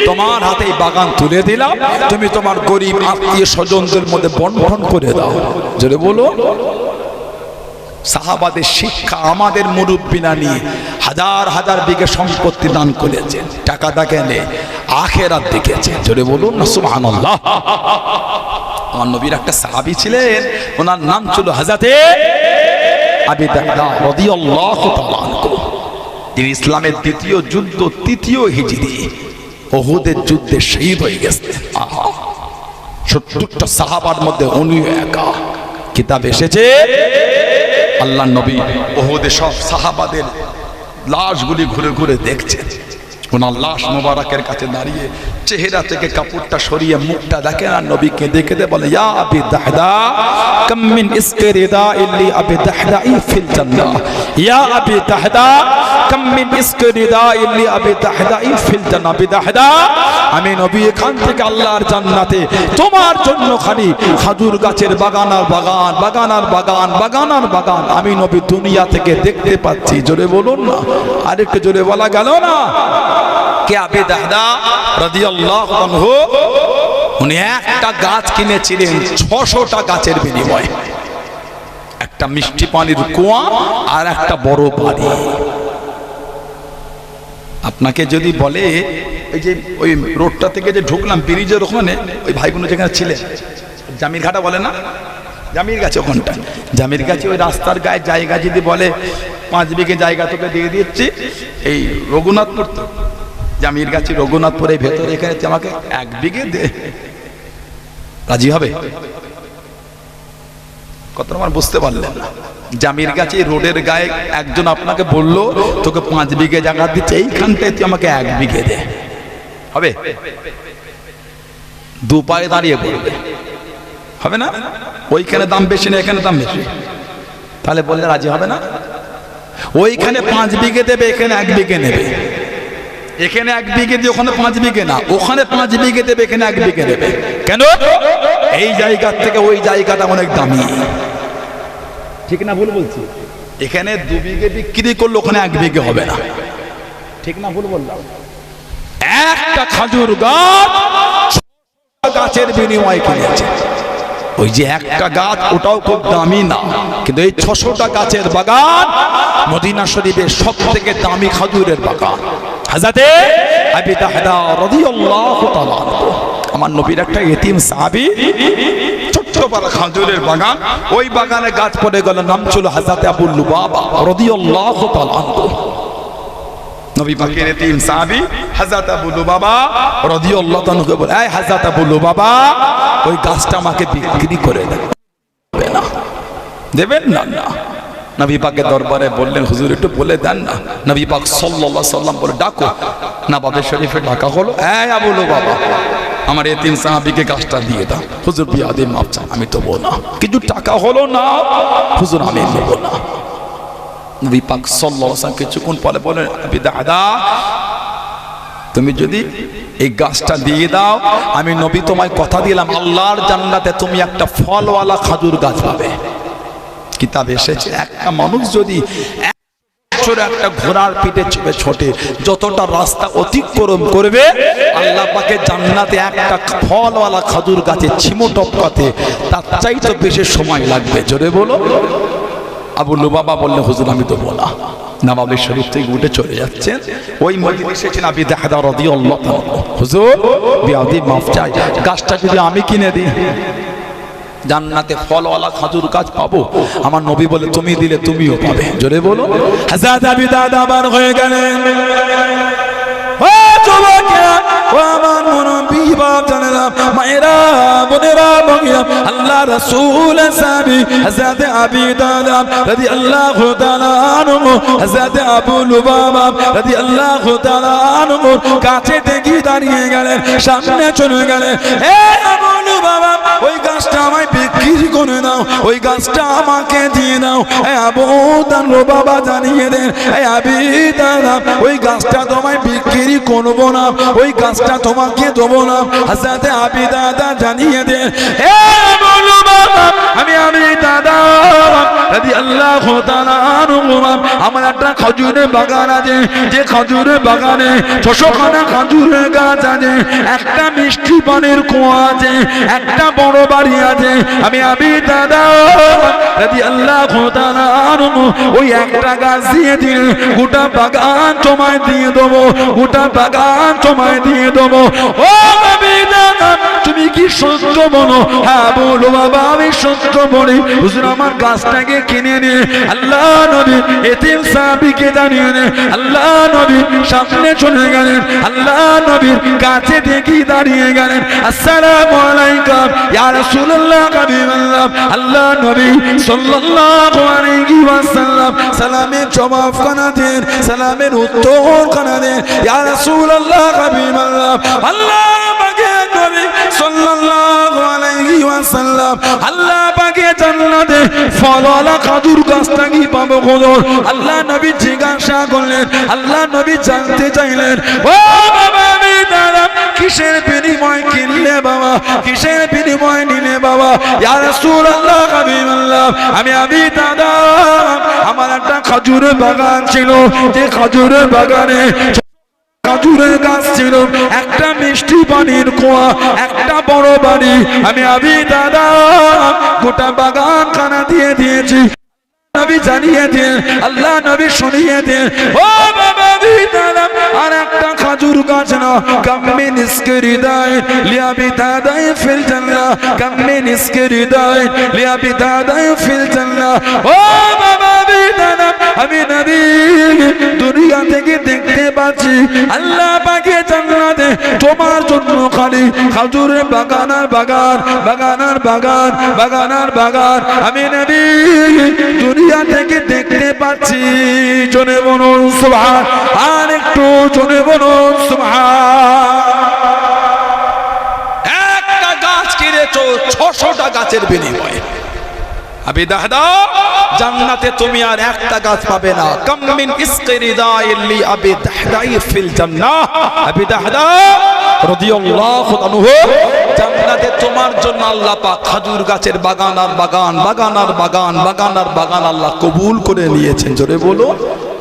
তোমার হাতে বাগান তুলে দিলাম, তুমি তোমার গরিব আত্মীয় স্বজনদের মধ্যে বন্টন করে দাও। জোরে বলো। সাহাবাদের শিক্ষা আমাদের মুরব্বিরা নিয়ে হাজার হাজার বিঘে সম্পত্তি দান করেছেন, টাকা দেখেনে আখেরাত দেখেছেন। জোরে বলুন না সুবহানাল্লাহ। আমার নবীর একটা সাহাবী ছিলেন, ওনার নাম ছিল হযরতে আবু দারদা রাদিয়াল্লাহু তাআলা আনহু। তিনি ইসলামের দ্বিতীয় যুদ্ধ ৩য় হিজরি উহুদের যুদ্ধে শহীদ হয়ে গেছেন। ৭০টা সাহাবার মধ্যে উনিও একা। কিতাব এসেছে আল্লাহর নবী উহুদে সব সাহাবাদের লাশগুলি ঘুরে ঘুরে দেখছেন। ওনার লাশ মোবারকের কাছে দাঁড়িয়ে চেহারা থেকে কাপড়টা সরিয়ে মুখটা দেখেন আর নবী কেঁদে কেঁদে বলে ইয়া আবি দাহদা কাম মিন ইসকিরিদা ইল্লি আবি দাহদাই ফিল জান্নাহ, ইয়া আবি দাহদা কাম মিন ইসকিরিদা ইল্লি আবি দাহদাই ফিল জান্নাহ। আবি দাহদা আমি নবী এখান থেকে আল্লাহর জান্নাতে তোমার জন্য খালি খাজুর গাছের বাগান আর বাগান, বাগান আর বাগান, বাগান আর বাগান আমি নবী দুনিয়া থেকে দেখতে পাচ্ছি। জোরে বলুন না, আরেকটু জোরে বলা গেল না। কে আবি দাহদা রাদিয়াল্লাহু আনহু, উনি একটা গাছ কিনেছিলেন ৬০০টা গাছের বিনিময়ে, একটা মিষ্টি পানির কুয়া আর একটা বড় বাড়ি। আপনাকে যদি বলে এই যে ওই রোডটা থেকে যে ঢুকলাম ব্রিজের ওখানে, ওই ভাই বোন যেখানে ছিলেন জামির ঘাটা বলে না, জামির গাছে ওখানটা, জামির গাছে ওই রাস্তার গায়ে জায়গা যদি বলে 5 বিঘে জায়গা তোকে দিয়ে দিচ্ছি, এই রঘুনাথপুর তো জামির গাছি রঘুনাথপুরের ভেতরে, এখানে আমাকে 1 বিঘে দে, রাজি হবে? কত আমার বুঝতে পারলেন না। জামির গাছি রোডের গায়ে একজন আপনাকে বললো তোকে 5 বিঘে জায়গা দিচ্ছে, এইখানটায় তুই আমাকে 1 বিঘে দে, হবে? 2 পায়ে দাঁড়িয়ে বলবে, হবে না? ওইখানে দাম বেশি না এখানে দাম বেশি, তাহলে বললে রাজি হবে না? ওইখানে 5 বিঘে দেবে, এখানে 1 বিঘে নেবে। এখানে 1 বিঘে দিয়ে ওখানে 5 বিঘে না, ওখানে 5 বিঘে দেবে, এখানে 1 বিঘে দেবে। কেন? এই জায়গার থেকে ওই জায়গাটা অনেক দামি। ঠিক না ভুল বলছি? এখানে 2 বিঘে বিক্রি করলে ওখানে 1 বিঘে হবে না। ঠিক না ভুল বললাম? একটা খাজুর গাছ গাছের বিনিময়ে কিনেছে। ওই যে একটা গাছ ওটাও খুব দামি না, কিন্তু এই ৬০০টা গাছের বাগান মদিনা শরীফের সব থেকে দামি খাজুরের বাগান। হযরতে আবু দাহদা রাদিয়াল্লাহু তাআলা আনহু, আমার নবীর একটা ইতিম সাহাবী, ছোট্ট বড় খাজুরের বাগান, ওই বাগানে গাছ পড়ে গেল, নাম ছিল হযরতে আবু লুবাবা রাদিয়াল্লাহু তাআলা আনহু। নবী পাকের ইতিম সাহাবী হযরত আবু লুবাবা রাদিয়াল্লাহু তাআলা আনহু বলে, এই হযরত আবু লুবাবা ওই গাছটা আমাকে বিক্রি করে দেন। না দেবেন না? না। নবী পাকের দরবারে বললেন হুজুর একটু বলে দেন না। নবী পাক সাল্লাল্লাহু আলাইহি সাল্লাম বলে ডাকো। নবাবে শরীফে ডাকা হলো, এই আবু লুবাবা আমার ইতিম সাহাবীকে গাছটা দিয়ে দাও। হুজুর বিয়াদে মাপ চাই, আমি তো বল না, কিছু টাকা হলো না হুজুর আমি নেব না। নবী পাক সাল্লাল্লাহু আলাইহি সাল্লাম কিছুক্ষণ পরে বলেন, আবু দাহদা তুমি যদি এই গাছটা দিয়ে দাও, আমি নবী তোমায় কথা দিলাম আল্লাহর জান্নাতে তুমি একটা ফলওয়ালা খাজুর গাছ পাবে। কিতাব এসেছে একটা মানুষ যদি একটা ঘোড়ার পিঠে চেপে ছোটে, যতটা রাস্তা অতিক্রম করবে আল্লাহ পাকে জান্নাতে একটা ফলওয়ালা খাজুর গাছে ছিমো টপকাতে তার চাইতে বেশি সময় লাগবে। জোরে বলো। আবু লুবাবা বললেন হুজুর আমি তো বলা। নবাবে শরীফ থেকে উঠে চলে যাচ্ছেন, ওই মজলিসে ছিলেন আবু দাহদা রাদিয়াল্লাহু তাআলা। হুজুর বিয়াদি মাফ চাই, গাছটা যদি আমি কিনে দিই জান্নাতে ফলওয়ালা খাজুর গাছ পাবো। আমার নবী বলে তুমি দিলে তুমিও পাবে। জোরে বলো। হযরত আবু দাহদা বার হয়ে গেলেন, ও যুবকেরা, ও আমার মুরব্বি বাপ জানেরা, মায়েরা, বোনেরা, ভগিরা, আল্লাহ রাসূল সাহাবী হযরত আবু দাহদা রাদিয়াল্লাহু তাআলা আনহু, হযরত আবু লুবাবা রাদিয়াল্লাহু তাআলা আনহু কাছে দেখি দাঁড়িয়ে গেলেন, সামনে চলে গেলেন। হে আবু লুবাবা ওই গাছটা আমায় বিক্রি করে দাও, ওই গাছটা আমাকে দিয়ে দাও। আবু তালহা বাবা জানিয়ে দেন, আবি তালহা ওই গাছটা তোমায় বিক্রি করবো না, ওই গাছটা তোমাকে দেবো না। হযরত আবি তালহা জানিয়ে দেন, বলো বাবা আমি তালহা রাদিয়াল্লাহু তাআলা আনহু আমার একটা খেজুরের বাগান আছে, যে খেজুরের বাগানে 600 খানা খেজুরের গাছ আছে, একটা মিষ্টি পানির কুয়া আছে, একটা বড় বাড়ি আছে। আমি তালহা রাদিয়াল্লাহু তাআলা আনহু ওই একটা গাছ দিয়ে দিলে গোটা বাগান তোমায় দিয়ে দেবো, গোটা বাগান তোমায় দিয়ে দেবো। ও তালহা তুমি কি সত্য বলো? হ্যাঁ বলো বাবা আমি সত্য বলি। হুজুর আমার গাছটাকে কিনে নিয়ে আল্লাহ নবী এতিম সাহাবীকে জানিয়ে দেন, আল্লাহ নবী সামনে চলে গেলেন, আল্লাহ নবীর কাছে দেখি দাঁড়িয়ে গেলেন। আসসালামু আলাইকুম ইয়া রাসূলুল্লাহ হাবিবাল্লাহ। আল্লাহ নবী সাল্লাল্লাহু আলাইহি ওয়াসাল্লাম সালামের জবাব কানা দেন, সালামের উত্তর কানা দেন। ইয়া রাসূলুল্লাহ হাবিবাল্লাহ আল্লাহ পাকের নবী সাল্লাল্লাহু আলাইহি ওয়াসাল্লাম আল্লাহ পাকের জান্নাতে ফলওয়ালা খেজুর গাছটা কি পাবো হুজুর? আল্লাহ নবী জিজ্ঞাসা করলেন, আল্লাহ নবী জানতে চাইলেন, ও বাবা আমি তালহা কিসের বিনিময় কিনলে বাবা, কিসের বিনিময় নিলে বাবা? ইয়া রাসূলুল্লাহ হাবিবাল্লাহ আমি তালহা আমার একটা খেজুরের বাগান ছিল, যে খেজুরের বাগানে খেজুরের গাছ ছিল, একটা মিষ্টি পানির কুয়া, একটা বড় বাড়ি। আমি তালহা গোটা বাগান খানা দিয়ে দিয়েছি। নবী জানিয়ে দেন, আল্লাহ নবী শুনিয়ে দেন, ও বাবা আমি তালহা আর একটা খেজুর গাছ না, কাম্মে নিসকে হৃদয় লিয়াবি তাদাই ফিল জান্নাহ, কাম্মে নিসকে হৃদয় লিয়াবি তাদাই ফিল জান্নাহ। ও বাবা আমি তালহা আমি নবী দুনিয়া থেকে দেখতে পাচ্ছি আল্লাহ পাকে জান্নাতে তোমার জন্য খালি খেজুরের বাগান আর বাগান, বাগান আর বাগান, বাগান আর বাগান। আমি নবী দুনিয়া থেকে দেখতে পাচ্ছি। জোরে বলুন সুবহান, আর একটু জোরে বলুন সুবহান। একটা গাছ কিনেছো 600টা গাছের বিনিময়ে। আবি তালহা জান্নাতে তুমি আর একটা গাছ পাবে না। কাম মিন ইসকি রিদাইল লি আবি তালহা ফিল জান্নাহ। আবি তালহা রাদিয়াল্লাহু আনহু জান্নাতে তোমার জন্য আল্লাহ পাক খেজুর গাছের বাগান আর বাগান, বাগান আর বাগান, বাগান আর বাগান আল্লাহ কবুল করে নিয়েছেন। জোরে বলো,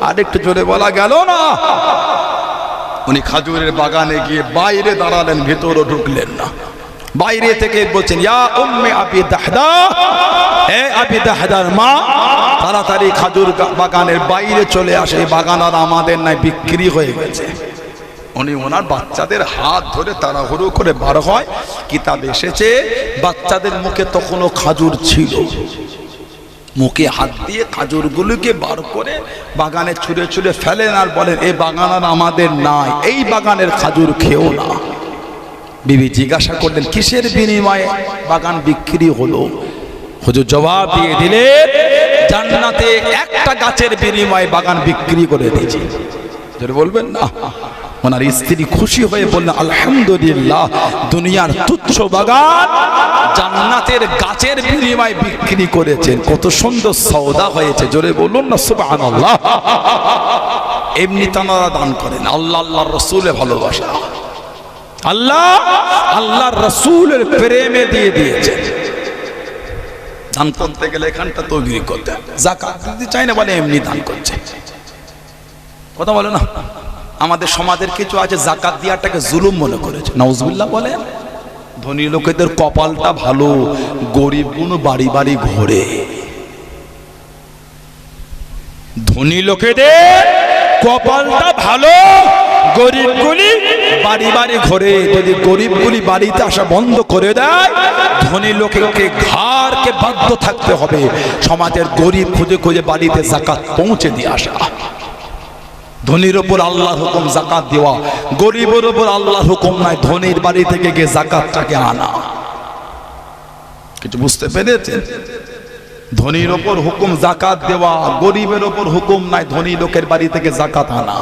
আর একটু জোরে বলা গেল না? উনি খেজুরের বাগানে গিয়ে বাইরে দাঁড়ালেন, ভেতরে ঢুকলেন না। বাইরে থেকে বলছেন, ইয়া উম্মে আবি তালহা, হে আবি তালহার মা তাড়াতাড়ি খেজুর বাগানের বাইরে চলে আসে, বাগান আর আমাদের নাই, বিক্রি হয়ে গেছে। উনি ওনার বাচ্চাদের হাত ধরে তাড়াহুড়ো করে বার হয়। কিতাব এসেছে বাচ্চাদের মুখে তখনও খেজুর ছিল, মুখে হাত দিয়ে খেজুরগুলোকে বার করে বাগানে ছুঁড়ে ছুঁড়ে ফেলেন আর বলেন, এই বাগান আর আমাদের নাই, এই বাগানের খেজুর খেও না। বিবি জিজ্ঞাসা করলেন, কিসের বিনিময়ে বাগান বিক্রি হলো? হুজুর জবাব দিয়ে দিলেন, জান্নাতে একটা গাছের বিনিময়ে বাগান বিক্রি করে দিয়েছি। যদি বলবেন না, ওনার স্ত্রী খুশি হয়ে বললেন, আলহামদুলিল্লাহ, দুনিয়ার তুচ্ছ বাগান জান্নাতের গাছের বিনিময়ে বিক্রি করেছেন। কত সুন্দর সওদা হয়েছে। জোরে বলুন না সুবহানাল্লাহ। এমনি তারা দান করেন, আল্লাহ আল্লাহর রাসূলের ভালোবাসা, আল্লাহ আল্লাহর রাসূলের প্রেমে দিয়ে দিয়েছেন। দান করতে গেলে এখানটা তৈরি করতে, যাকাত দিতে চাই না বলে এমনি দান করছে। কথা বলে না, আমাদের সমাজের কিছু আছে যাকাত দেওয়াটাকে জুলুম মনে করেছে। নাউজুবিল্লাহ বলে। ধনী লোকেদের কপালটা ভালো, গরিবগুলো বাড়ি বাড়ি ঘোরে। ধনী লোকেদের কপালটা ভালো, গরিবগুলি বাড়ি বাড়ি ঘোরে। যদি গরিবগুলি বাড়িতে আসা বন্ধ করে দেয়, ধনী লোককে ঘাড়কে বাধ্য থাকতে হবে সমাজের গরিব খুঁজে খুঁজে বাড়িতে যাকাত পৌঁছে দিয়ে আসা। ধনীর ওপর আল্লাহর হুকুম যাকাত দেওয়া, গরিবের ওপর আল্লাহর হুকুম নাই ধনীর বাড়ি থেকে গিয়ে যাকাতটাকে আনা। কিছু বুঝতে পেরেছেন? ধনীর ওপর হুকুম যাকাত দেওয়া, গরিবের ওপর হুকুম নাই ধনী লোকের বাড়ি থেকে যাকাত আনা।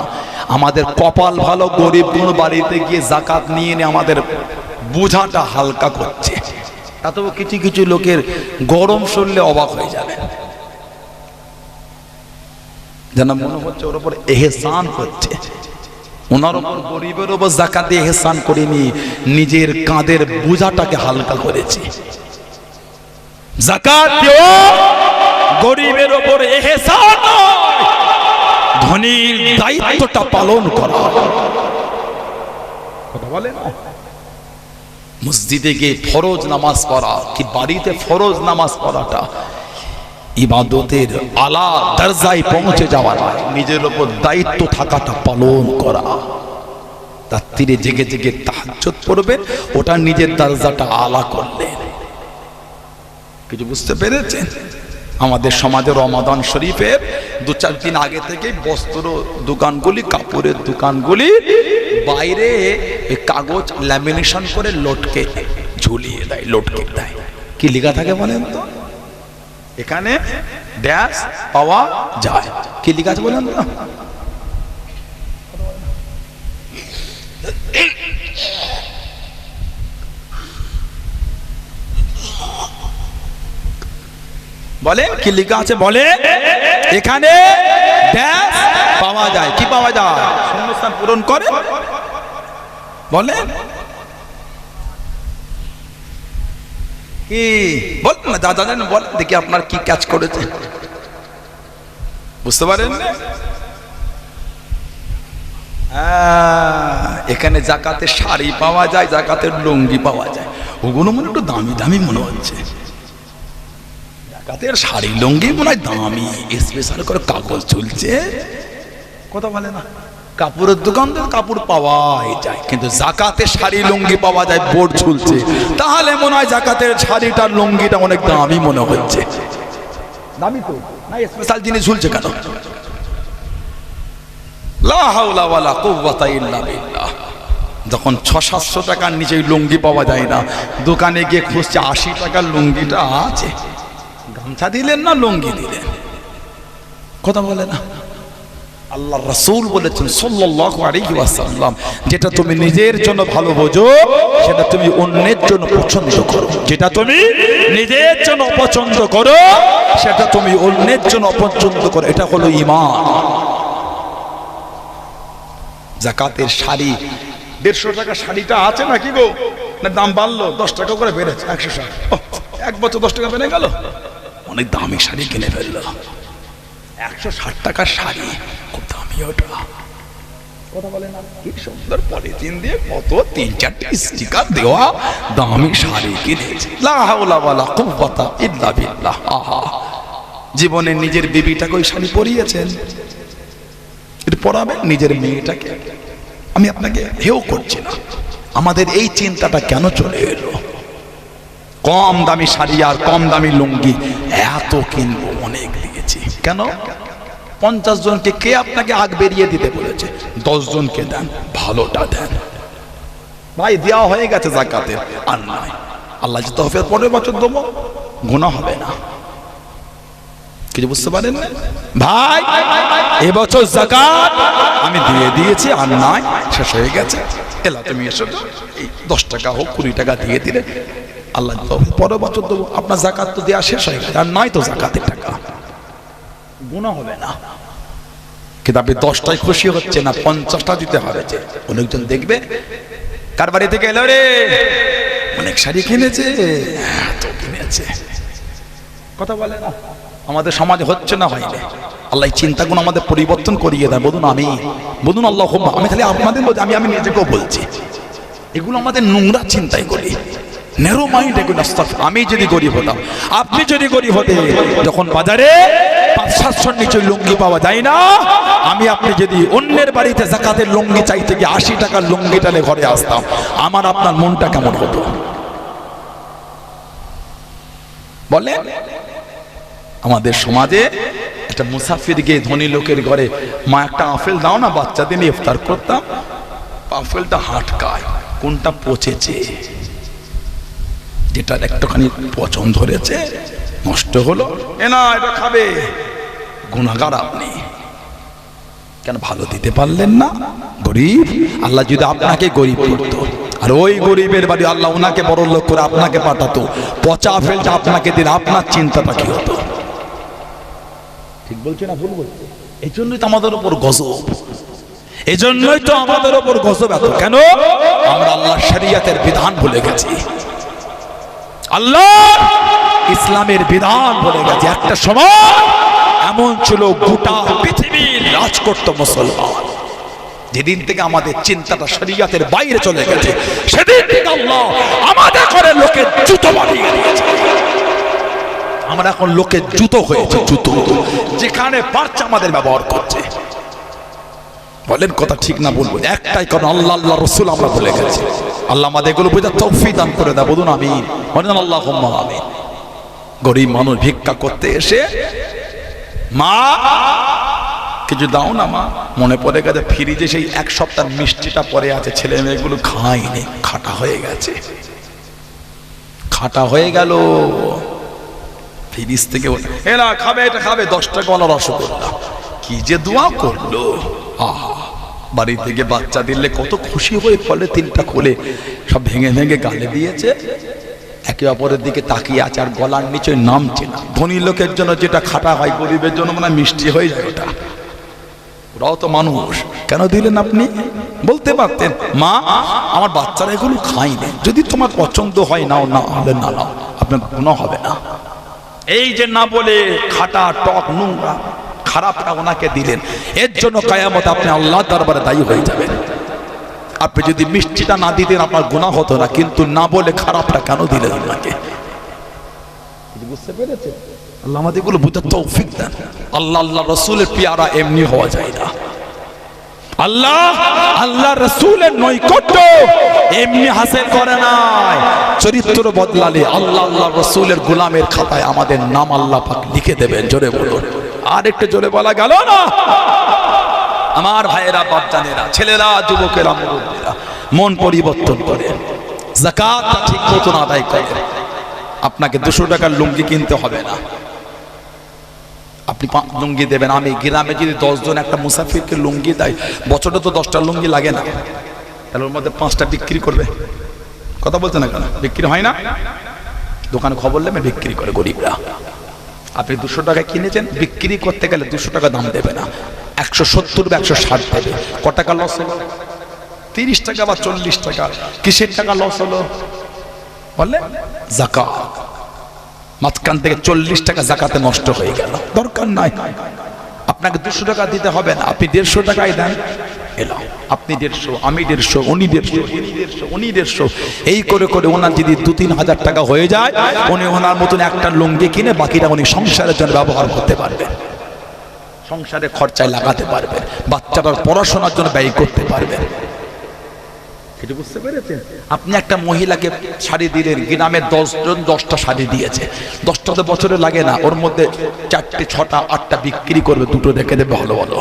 আমাদের কপাল ভালো, গরিব কোন বাড়িতে গিয়ে যাকাত নিয়ে আমাদের বোঝাটা হালকা করছে। এত কিছু কিছু লোকের গরম শুনলে অবাক হয়ে যাবে, যেন মনে হচ্ছে ওর উপর এহসান হচ্ছে। ওনার উপর গরিবের উপর যাকাত দিয়ে এহসান করিনি, নিজের কাঁধের বোঝাটাকে হালকা করেছি। যাকাত দিও গরিবের উপর এহসান নয়, ধনীর দায়িত্বটা পালন করা। কথা বলে না, মসজিদে গিয়ে ফরজ নামাজ পড়া কি বাড়িতে ফরজ নামাজ পড়াটা ইবাদতের আলা দরজায় পৌঁছে যাওয়া নয়, নিজের উপর দায়িত্ব থাকাটা পালন করা। রাত্রিরে জেগে জেগে তাহাজ্জুদ পড়বেন, ওটা নিজের দরজাটা আলা করলেন। কিছু বুঝতে পেরেছেন? আমাদের সমাজে রমাদান শরীফের 2-4 দিন আগে থেকে বস্ত্র দোকানগুলি, কাপড়ের দোকানগুলি বাইরে কাগজ ল্যামিনেশন করে লটকে ঝুলিয়ে দেয়, লটকে দেয়। কি লেখা থাকে বলেন তো? এখানে ড্যাশ পাওয়া যায়। কি লেখা আছে বলেন তো? বলে কি লেখা আছে? বলে এখানে ড্যাশ পাওয়া যায়। কি পাওয়া যায়? শূন্যস্থান পূরণ করে বলে কি বলেন না, যা জানেন বলেন দেখি আপনার কি কাজ করেছে, বুঝতে পারেন? এখানে জাকাতের শাড়ি পাওয়া যায়, জাকাতের লুঙ্গি পাওয়া যায়। ওগুলো মনে একটু দামি দামি মনে হচ্ছে। জাকাতের শাড়ি লুঙ্গি মনে হয় দামি, স্পেশাল করে কাগজ ঝুলছে। কথা বলে না, কাপড়ের দোকান থেকে কাপড় পাওয়াই যায়, কিন্তু জাকাতের শাড়ি লুঙ্গি পাওয়া যায় বোর্ড ঝুলছে। তাহলে মনে হয় জাকাতের শাড়িটার লুঙ্গিটা অনেক দামি মনে হচ্ছে। দামি তো না, স্পেশাল জিনিস ঝুলছে কেন? লা হাওলা ওয়ালা কুওয়াতা ইল্লা বিল্লাহ। যখন 600-700 টাকার নিচে লুঙ্গি পাওয়া যায় না, দোকানে গিয়ে খুঁজছে 80 টাকার লুঙ্গিটা আছে। গামছা দিলেন না লুঙ্গি দিলেন? কথা বলে না। আল্লাহর রাসূল বলেছেন সাল্লাল্লাহু আলাইহি ওয়াসাল্লাম, যেটা তুমি নিজের জন্য ভালো বোঝো সেটা তুমি অন্যের জন্য পছন্দ করো। যেটা তুমি নিজের জন্য অপছন্দ করো সেটা তুমি অন্যের জন্য অপছন্দ করো। এটা হলো ঈমান। যাকাতের শাড়ি 150 টাকা শাড়িটা আছে নাকি গো? না দাম বাড়লো, 10 টাকা করে বেড়েছে, 160। এক বছর 10 টাকা বেড়ে গেল, অনেক দামি শাড়ি কিনে ফেললো। 160 টাকার শাড়ি, খুব দামি ওটা। কথা বলে না, কি সুন্দর পলিথিন দিয়ে কত 3-4টি স্টিকার দেওয়া দামি শাড়ি কিনেছে। লা হাওলা ওয়ালা কুওয়াতা ইল্লা বিল্লাহ। আহা, জীবনে নিজের বিবিটাকে ওই শাড়ি পরিয়েছেন, এটা পরাবেন নিজের মেয়েটাকে। আমি আপনাকে হেও করছি না, আমাদের এই চিন্তাটা কেন চলে এলো? কম দামি শাড়ি আর কম দামি লুঙ্গি এত কিনবো, অনেক লেগেছি কেন? 50 জনকে কে আপনাকে আগ বেরিয়ে দিতে বলেছে? 10 জনকে দেন, ভালোটা দেন। ভাই দেওয়া হয়ে গেছে যাকাতের, আর নাই। আল্লাহ যে তহফিক পরের বছর দেবো, গুনাহ হবে না। কিছু বুঝতে পারেন না ভাই? এবছর যাকাত আমি দিয়ে দিয়েছি, আর নাই, শেষ হয়ে গেছে। এলা তুমি এসো তো, এই 10 টাকা হোক 20 টাকা দিয়ে দিলে আল্লাহ পরের বছর দেবো। আপনার যাকাত তো দেওয়া শেষ হয়ে গেছে, আর নাই তো যাকাতের টাকা, গুনাহ হবে না। কিন্তু আপনি 10টায় খুশি হচ্ছে না, 50টা দিতে হবে। যে অনেকজন দেখবে কার বাড়ি থেকে এলো রে, অনেক শাড়ি কিনেছে, এত কিনেছে। কথা বলে না, আমাদের সমাজে হচ্ছে না, হয়নি। আল্লাহ চিন্তাগুলো আমাদের পরিবর্তন করিয়ে দেয়। বলুন আমি, বলুন আল্লাহ। আমি খালি আপনাদের বলছি, আমি নিজেকেও বলছি, এগুলো আমাদের নোংরা চিন্তাই করি, ন্যারো মাইন্ড এগুলো। আমি যদি গরিব হতাম, আপনি যদি গরিব হতে, যখন বাজারে 500-700 নিচে লুঙ্গি পাওয়া যায় না, আমি আপনি যদি অন্যের বাড়িতে যাকাতের লুঙ্গি চাইতে গিয়ে 80 টাকার লুঙ্গি টালে ঘরে আসতাম, আমার আপনার মনটা কেমন হতো বলে? আমাদের সমাজে একটা মুসাফির গিয়ে ধনী লোকের ঘরে, মা একটা আপেল দাও না, বাচ্চাদের নিয়ে ইফতার করতাম। আপেলটা হাটকায়, কোনটা পচেছে, যেটার একটুখানি পচন ধরেছে, নষ্ট হলো, এ না এটা খাবে। গুনাহগার আপনি, কেন ভালো দিতে পারলেন না? গরিব। আল্লাহ যদি আপনাকে গরিব করতো আর ওই গরিবের বাড়ি আল্লাহ ওনাকে বড় লোক করে আপনাকে পাঠাতো, পচা ফেলটা আপনাকে দিন, আপনার চিন্তাটা কি হতো? ঠিক বলছে না ভুল বলছে? এই জন্যই তো আমাদের উপর গজব, এই জন্যই তো আমাদের উপর গজব এত। কেন? আমরা আল্লাহ শরীয়তের বিধান ভুলে গেছি, আল্লাহ ইসলামের বিধান ভুলে গেছি। একটা সময় এমন ছিল গোটা পৃথিবীর রাজ করত মুসলমান। যেদিন থেকে আমাদের চিন্তাটা শরীয়তের বাইরে চলে গেছে, সেদিন থেকে আল্লাহ আমাদের ঘরে লোকের জুতো বানিয়ে দিয়েছে। আমরা এখন লোকের জুতো হয়েছে, জুতো যেখানে পারছে আমাদের ব্যবহার করছে। বলেন কথা ঠিক না বলবো? একটাই কারণ, আল্লাহ আল্লাহ রসুল আমরা ভুলে গেছি। আল্লাহ আমাদের এগুলো বোঝার তৌফিক দান করে দেয়। বলুন আমিন, বলেন আল্লাহুম্মা আমিন। গরিব মানুষ ভিক্ষা করতে এসে, মা কিছু দাও না মা, মনে পড়ে গেছে ফ্রিজে সেই এক সপ্তাহ মিষ্টিটা পরে আছে, ছেলে মেয়েগুলো খায়নি, খাটা হয়ে গেছে, খাটা হয়ে গেল। ফ্রিজ থেকে এরা খাবে, এটা খাবে, 10 টাকা রসগোল্লা, কি যে দোয়া করলো। আহা, বাড়ি থেকে বাচ্চা দিলে কত খুশি হয়ে ফলে 3টা খুলে সব ভেঙে ভেঙে গালে দিয়েছে। একে অপরের দিকে তাকিয়ে আছে, আর গলার নিচে নামছে না। ধনী লোকের জন্য যেটা খাটা হয়, গরিবের জন্য মানে মিষ্টি হয়ে যায় ওটা। ওরাও তো মানুষ, কেন দিলেন আপনি? বলতে পারতেন, মা আমার বাচ্চারা এগুলো খায়নি, যদি তোমার পছন্দ হয় নাও, না হলে না নাও, আপনার গুনাহ হবে না। এই যে না বলে খাটা টক নোংরা খারাপটা ওনাকে দিলেন, এর জন্য কিয়ামত আপনি আল্লাহ দরবারে দায়ী হয়ে যাবেন। আপনি যদি মিষ্টিটা না দিতেন আপনার গুনাহ হতো না, কিন্তু না বলে খারাপটা কেন দিলেন ওনাকে? বুঝতে পেরেছেন? আল্লাহ আমাদের এগুলো বুঝার তৌফিক দেন। আল্লাহ আল্লাহ রসুলের পেয়ারা এমনি হওয়া যায় না। আল্লাহ আল্লাহ রসুলের নৈকট্য এমনি হাসিল করে নাই, চরিত্র বদলালে আল্লাহ আল্লাহ রসুলের গোলামের খাতায় আমাদের নাম আল্লাহ পাক লিখে দেবেন। জোরে বলুন, আর একটু জোরে বলা গেল না? আমার ভাইয়েরা, বাপজানেরা, ছেলেরা, যুবকেরা, মুরব্বীরা, মন পরিবর্তন করে যাকাত ঠিক মতন আদায় করে। আপনাকে 200 টাকার লুঙ্গি কিনতে হবে না, আপনি লুঙ্গি দেবেন। আমি গ্রামে যদি 10 জন একটা মুসাফিরকে লুঙ্গি দেয়, বছরে তো 10টা লুঙ্গি লাগে না, তাহলে ওর মধ্যে 5টা বিক্রি করবে। কথা বলছে না কেন? বিক্রি হয় না? দোকানে খবর নেবে, বিক্রি করে গরিবরা। আপনি 200 টাকায় কিনেছেন, বিক্রি করতে গেলে 200 টাকা দাম দেবে না, 170 বা 160 দেবে। ক টাকা লস হলো? 30 টাকা বা 40 টাকা। কিসের টাকা লস হলো? বললেন যাকাত। মাঝখান থেকে 40 টাকা যাকাতে নষ্ট হয়ে গেল। দরকার নাই, আপনাকে 200 টাকা দিতে হবে না, আপনি 150 টাকায় দেন। এলাম আপনি 150, আমি 150, উনি 150, উনি 150, এই করে করে ওনার যদি 2-3 হাজার টাকা হয়ে যায়, উনি ওনার মতন একটা লুঙ্গি কিনে বাকিটা উনি সংসারের জন্য ব্যবহার করতে পারবেন, সংসারে খরচায় লাগাতে পারবেন, বাচ্চাটার পড়াশোনার জন্য ব্যয় করতে পারবেন। এটা বুঝতে পেরেছেন? আপনি একটা মহিলাকে শাড়ি দিলেন, গ্রামের 10 জন 10টা শাড়ি দিয়েছে, 10টা তো বছরে লাগে না, ওর মধ্যে 4টে 6টা 8টা বিক্রি করবে, 2টো রেখে দেবে ভালো ভালো।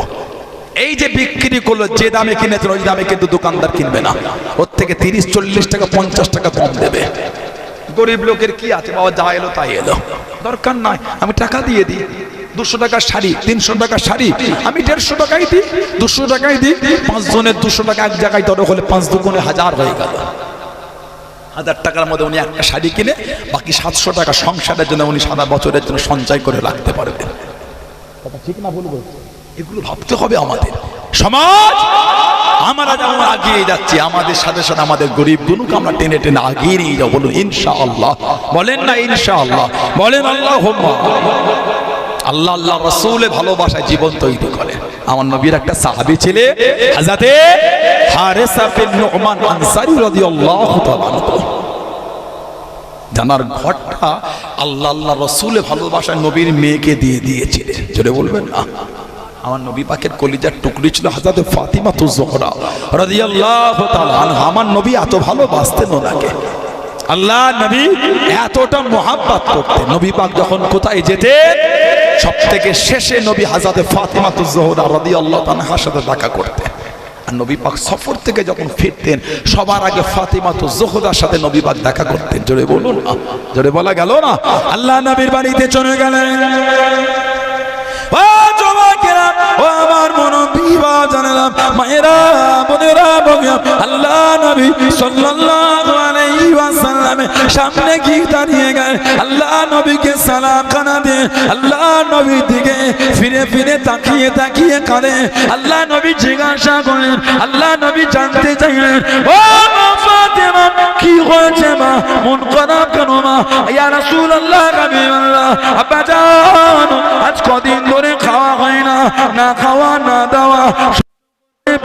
এই যে বিক্রি করলো, যে দামে কিনেছেন ওই দামে কিন্তু দোকানদার কিনবে না, ওর থেকে 30-40 টাকা 50 টাকা কম দেবে। গরিব লোকের কি আছে, বাবা যা এলো তাই এলো, দরকার নাই, আমি টাকা দিয়ে দিই। 200 টাকার শাড়ি, 300 টাকার শাড়ি আমি 150 টাকাই দিই, 200 টাকাই দিই। 5 জনের 200 টাকা এক জায়গায় ধরো হলে 5 দুগুণে 1000 হয়ে গেল। 1000 টাকার মধ্যে উনি একটা শাড়ি কিনে বাকি 700 টাকা সংসারের জন্য উনি সারা বছরের জন্য সঞ্চয় করে রাখতে পারবেন। কথা ঠিক না ভুল বলছি? এগুলো ভাবতে হবে আমাদের। সমাজ আমরা যেমন আগিয়ে যাচ্ছি, আমাদের সাথে সাথে আমাদের গরিব গুলোকে আমরা টেনে টেনে আগিয়ে নিয়ে যাবো। বলুন ইনশাআল্লাহ, বলেন না ইনশাআল্লাহ, বলেন আল্লাহুম্মা। আল্লাহ আল্লাহ রাসূলের ভালোবাসায় জীবন তৈরি করে। আমার নবীর একটা সাহাবী ছিলে হযরতে হারেসা বিন নুমান আনসারী রাদিয়াল্লাহু তাআলা আনহু। জানার ঘরটা আল্লাহ আল্লাহ রাসূলের ভালোবাসায় নবীর মেয়েকে দিয়ে দিয়েছিলেন। জোরে বলবেন না? আমার নবী পাকের কলিজার টুকরি ছিল হযরত ফাতিমাতুজ জোহরা রাদিয়াল্লাহু তাআলা আনহা। আমার নবী এত ভালোবাসতেন ওনাকে, আল্লাহ নবী এতটা মোহাব্বত করতেন। নবী পাক যখন কোথায় যেতেন, সবথেকে শেষে নবী হযরত ফাতিমাতুজ জোহরা রাদিয়াল্লাহু তাআলার সাথে দেখা করতেন। আর নবী পাক সফর থেকে যখন ফিরতেন, সবার আগে ফাতিমাতুজ জোহরার সাথে নবী পাক দেখা করতেন। জোরে বলুন না, জোরে বলা গেল না? আল্লাহ নবীর বাড়িতে চলে গেলেন, ও যুবকেরা, ও আমার মুরব্বী বাজানেরা, মায়েরা, বোনেরা, বগিয়া, আল্লাহ নবী সাল্লাল্লাহু আলাইহি ওয়াসাল্লামের সামনে গিয়ে দাঁড়িয়ে গেলেন। আল্লাহ নবীকে সালাম খানা দিয়ে আল্লাহ নবীর দিকে ফিরে ফিরে তাকিয়ে তাকিয়ে কাঁদে। আল্লাহ নবী জিজ্ঞাসা করেন, আল্লাহ নবী জানতে চাইলেন, ও ফাতেমা কি হয়েছে মা, মন খারাপ কেন মা? ইয়া রাসূলুল্লাহ, হাবিবাল্লাহ, আব্বাজান আজ কদিন ধরে খাওয়া হয় না, না খাওয়া না দাওয়া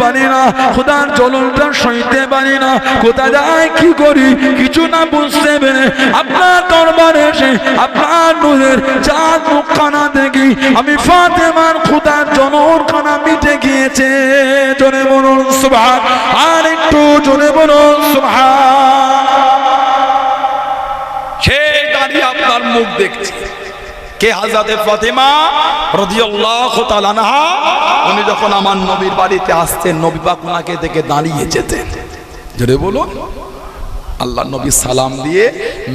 পারি না, খোদার জ্বলনটা সইতে পারি না, কোথায় যাই কি করি কিছু না বুঝতে পেরে আপনার দরবারে এসে আপনার নূরের চাঁদ মুখখানা দেখি আমি ফাতেমার খোদার জ্বলনখানা মিটে গিয়েছে। জোরে বলুন সুবহান, আর একটু জোরে বলুন সুবহান। সে দাঁড়িয়ে আপনার মুখ দেখছে কে? হযরতে ফাতেমা রাদিয়াল্লাহু তাআলা আনহা। উনি যখন আমার নবীর বাড়িতে আসতেন, নবী পাক ওনাকে দেখে দাঁড়িয়ে যেতেন। জোরে বলুন। আল্লাহ নবী সালাম দিয়ে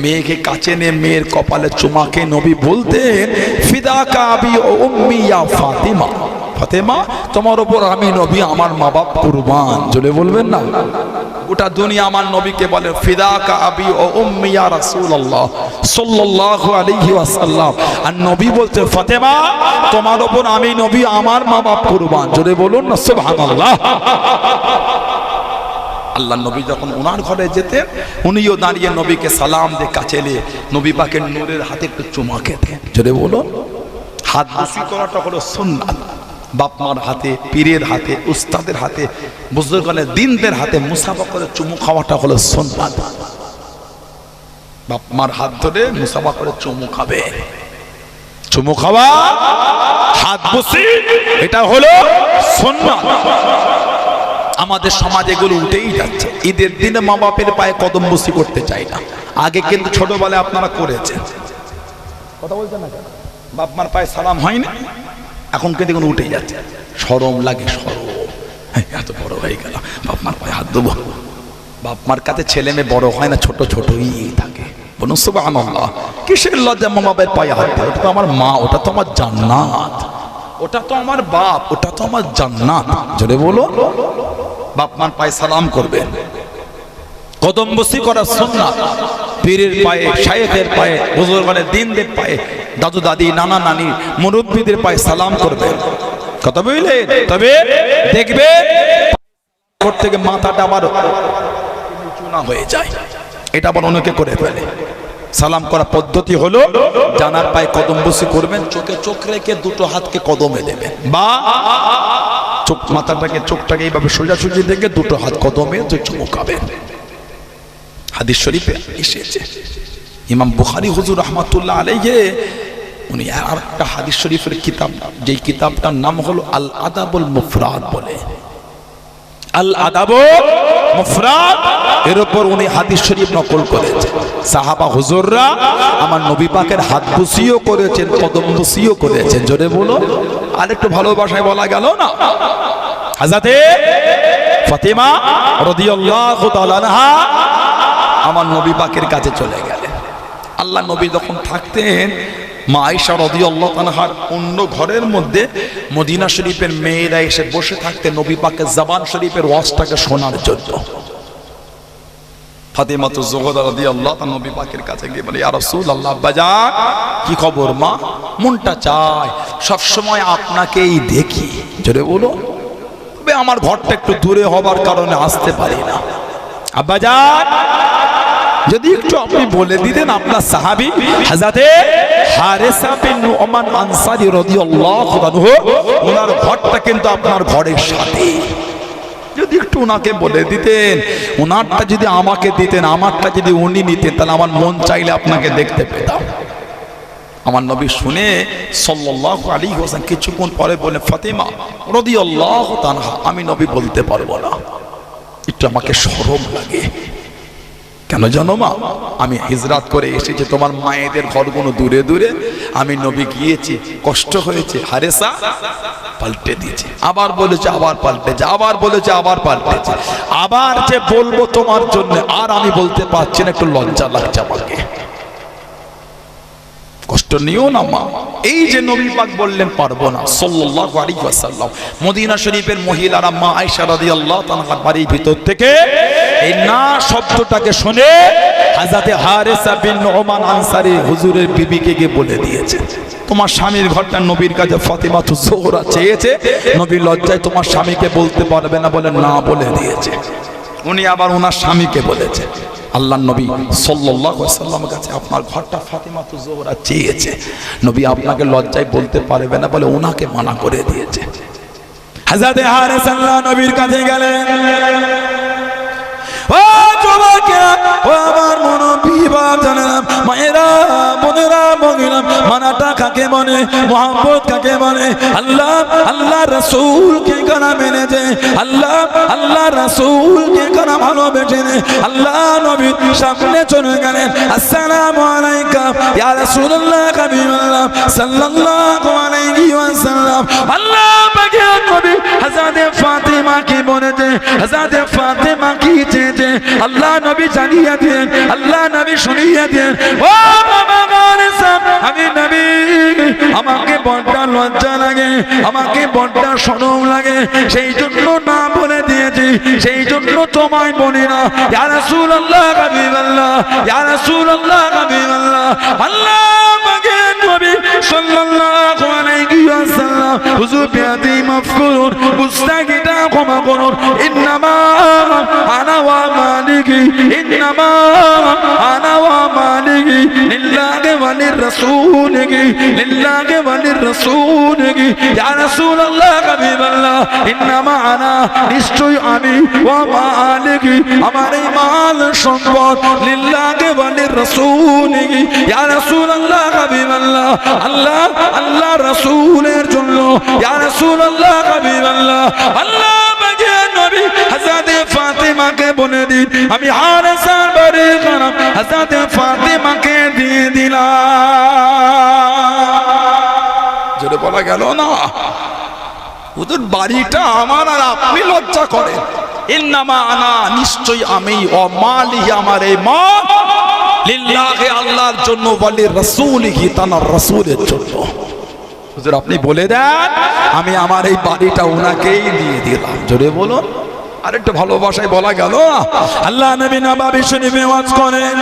মেয়েকে কাছে নিয়ে মেয়ের কপালে চুমাকে নবী বলতেন, ফিদাকা আবি ও উম্মি ইয়া ফাতেমা, ফাতেমা তোমার উপর আমি নবী আমার মা বাপ কুরবান। জোরে বলবেন না? গোটা দুনিয়া আমার নবীকে বলে ফিদাকা আবি ও উম্মি ইয়া রাসূলুল্লাহ সাল্লাল্লাহু আলাইহি ওয়াসাল্লাম। আর নবী বলতে ফাতেমা তোমার উপর আমি নবী আমার মা বাপ কুরবান। জোরে বলুন না সুবহানাল্লাহ। আল্লাহ নবী যখন ওনার ঘরে যেতেন, উনিও দাঁড়িয়ে নবীকে সালাম দিয়ে কাছে নিয়ে নবী পাকের নূরের হাতে একটু চুমা খেতেন। জোরে বলুন। হাত বসি করাটা হলো সুন্নাত। বাপ মার হাতে, পীরের হাতে, উস্তাদের হাতে, বুজুর্গানের দিনদের হাতে মুসাফা করে চুমু খাওয়াটা হলো সুন্নাত। বাপ মার হাত ধরে মুসাফা করে চুমু খাবে, চুমু খাওয়া, হাত বসি, এটা হলো সুন্নাত। আমাদের সমাজে এগুলো উঠেই যাচ্ছে। ঈদের দিনে মা বাপের পায়ে কদম বসি করতে চাই না। আগে কিন্তু ছোটবেলায় আপনারা করেছেন। কথা বলছেন না কেন? বাপ মার পায়ে সালাম হয় না, এখন কিন্তু এগুলো উঠে যাচ্ছে। শরম লাগে, শরম, এত বড় হয়ে গেল বাপ মার পায়ে হাত দেবো। বাপ মার কাছে ছেলে মেয়ে বড় হয় না, ছোট ছোটই থাকে। বলুন সুবহানাল্লাহ। কিসের লজ্জা মা বাপের পায়ে হাত দেয়? ওটা তো আমার মা, ওটা তো আমার জান্নাত, ওটা তো আমার বাপ, ওটা তো আমার জান্নাত। জোরে বলো। বাপ মার পায়ে সালাম করবে, কদম বসি করা সুন্নাত। পীরের পায়ে, শায়েখের পায়ে, বুজুর্গানের দিনদের পায়ে, দাদু দাদি, নানা নানি, মুরব্বীদের পায়ে সালাম করবে। কথা বুঝলেন? তবে দেখবে করতে গিয়ে মাথাটা আবার চুনা হয়ে যায়, এটা আবার অনেকে করে ফেলে। সালাম করা পদ্ধতি হলো জানার পায়ে কদম বসি করবেন, চোখে চোখ রেখে দুটো হাতকে কদমে দেবেন, বা চোখ মাথাটাকে চোখটাকে এইভাবে সোজাসুজি দেখে দুটো হাত কদমে চুমুকাবেন। হাদিস শরীফে এসেছে। ইমাম বুখারী হুজুর রাহমাতুল্লাহ আলাইহি উনি আর একটা হাদিস শরীফের কিতাব, যেই কিতাবটার নাম হলো আল আদাবুল মুফরাদ বলে। আল আদাবুল মুফরাদ, এর উপর উনি হাদিস শরীফ নকল করেছেন। সাহাবা হুজুররা আমার নবী পাকের হাত বুসিও করেছেন, কদম বুসিও করেছেন। জোরে বলো। আর একটু ভালোবাসায় বলা গেল না, হযরতে ফাতেমা রাদিয়াল্লাহু তাআলা আনহা আমার নবী পাকের কাছে চলে গেলেন। আল্লাহ নবী যখন থাকতেন, মা আয়েশা রাদিয়াল্লাহু আনহার অন্য ঘরের মধ্যে মদিনা শরীফের মেয়েরা এসে বসে থাকতেন নবী পাকের জবান শরীফের ওয়াজটাকে শোনার জন্য। ফাতেমা তো যোগদা রাদিয়াল্লাহু তাআলা নবী পাকের কাছে গিয়ে বলে, ইয়া রাসূলুল্লাহ, আব্বাজান কি খবর মা? মনটা চায় সব সময় আপনাকেই দেখি। জোরে বলো। তবে আমার ঘরটা একটু দূরে হবার কারণে আসতে পারি না। আব্বাজান যদি একটু আপনি বলে দিতেন আপনার সাহাবী হযরতে হারেসা বিন নু'মান আনসারী রাদিয়াল্লাহু আনহু, ওনার ঘরটা কিন্তু আপনার ঘরের সাথে। যদি একটু ওনাকে বলে দিতেন, ওনারটা যদি আমাকে দিতেন, আমারটা যদি উনি নিতেন, তাহলে আমার মন চাইলে আপনাকে দেখতে পেতাম। আমার নবী শুনে সাল্লাল্লাহু আলাইহি ওয়াসাল্লাম কিছুক্ষণ পরে বলে, ফাতেমা রাদিয়াল্লাহু তাআলা, আমি নবী বলতে পারবো না, একটু আমাকে শরম লাগে। কেন জানো মা? আমি হিজরত করে এসেছি, তোমার মায়েদের ঘরগুলো দূরে দূরে, আমি নবী গিয়েছি, কষ্ট হয়েছে। হারেসা পাল্টে দিয়েছে, আবার বলেছে, আবার পাল্টেছে, আবার বলেছে, আবার পাল্টেছে। আবার যে বলবো তোমার জন্য, আর আমি বলতে পারছি না, একটু লজ্জা লাগছে আমাকে। কষ্ট নিও না মা। এই যে নবী পাক বললেন পারবো না সাল্লাল্লাহু আলাইহি ওয়াসাল্লাম, মদিনা শরীফের মহিলারা মা আয়েশা রাদিয়াল্লাহু তাআলার বাড়ির ভিতর থেকে এই না শব্দটাকে শুনে হযরতে হারেসা বিন নুমান আনসারী হুজুরের বিবিকে গিয়ে বলে দিয়েছে, তোমার স্বামীর ঘরটা নবীর কাছে ফাতিমাতু জোহরা চেয়েছে, নবী লজ্জায় তোমার স্বামীকে বলতে পারবে না বলে না বলে দিয়েছে। উনি আবার ওনার স্বামীকে বলেছে, আল্লাহর নবী সাল্লাল্লাহু আলাইহি ওয়াসাল্লামের কাছে আপনার ঘরটা ফাতিমাতু জোহরা চেয়েছে, নবী আপনাকে লজ্জায় বলতে পারবে না বলে ওনাকে মানা করে দিয়েছে। হযরতে হারেসা নবীর কাছে গেলেন, ও যুবকেরা, ও আমার মুরব্বী বাজানেরা, মায়েরা, বোনেরা, মহিলা, মানাটা কাকে বলে, মোহাম্মত কাকে বলে, আল্লাহ আল্লাহ রাসূলকে কারা মেনেছে, আল্লাহ আল্লাহ রাসূলকে কারা ভালোবেসে, আল্লাহ নবীর সামনে চলে গেলেন, আসসালামু আলাইকা ইয়া রাসূলুল্লাহ হাবিবাল্লাহ সাল্লাল্লাহু আলাইহি ওয়াসাল্লাম। আল্লাহ পাকের নবী হযরত ফাতিমা কি বলেছে, হযরত ফাতিমা কি চেয়েছে, আল্লাহ নবী জানিয়ে দেন, আল্লাহ নবী শুনিয়ে দেন। ও বাবা গানেসা, আমি নবী, আমাকে বড্ড লজ্জা লাগে, আমাকে বড্ড শরম লাগে, সেই জন্য না বলে দিয়েছি, সেই জন্য তোমায় বলি না। ইয়া রাসূলুল্লাহ হাবিবাল্লাহ, ইয়া রাসূলুল্লাহ হাবিবাল্লাহ। আল্লাহ পাকের নবী সাল্লাল্লাহু আলাইহি ওয়াসাল্লাম হুজুর বিয়াদি মাফ করুন, মুস্তাগিটা ক্ষমা করুন, ইন্নামা আনা ওয়া মালিকি, ইন্নামা আনা ওয়া মালিকি লিল্লাহি ওয়া লিররাসূলিহি, লিল্লাহি ওয়া লিররাসূলিহি। ইয়া রাসূলুল্লাহ হাবিবাল্লাহ, ইন্নামা আনা, নিশ্চয় আমি, ওয়া মালিকি, আমার এই মাল সম্পদ, লিল্লাহি ওয়া লিররাসূলিহি। ইয়া রাসূলুল্লাহ হাবিবাল্লাহ, আল্লাহ আল্লাহ রাসূলের জন্য, ইয়া রাসূলুল্লাহ হাবিবাল্লাহ। আল্লাহ পাকের নবী হযরত ফাতিমাকে বলে দিন, আমি হারেসার বাড়ি খারাপ হযরত ফাতিমাকে দিয়ে দিলাম। যেটা বলা গেল না, ওদের বাড়িটা আমার, আর আপনি লজ্জা করেন। ইন্নামা আনা, নিশ্চয় আমি, ও মালিহি, আমার এই মাল, লিল্লাহি, আল্লাহর জন্য, ওয়ালি রাসূলিহি, তার রাসূলের জন্য। হুজুর আপনি বলে দেন, আমি আমার এই বাড়িটা ওনাকেই দিয়ে দিলাম। জোরে বলুন, আরেকটু ভালোবাসায় বলা গেল। আল্লাহ নবী নববী শরীফে ওয়াজ করেন,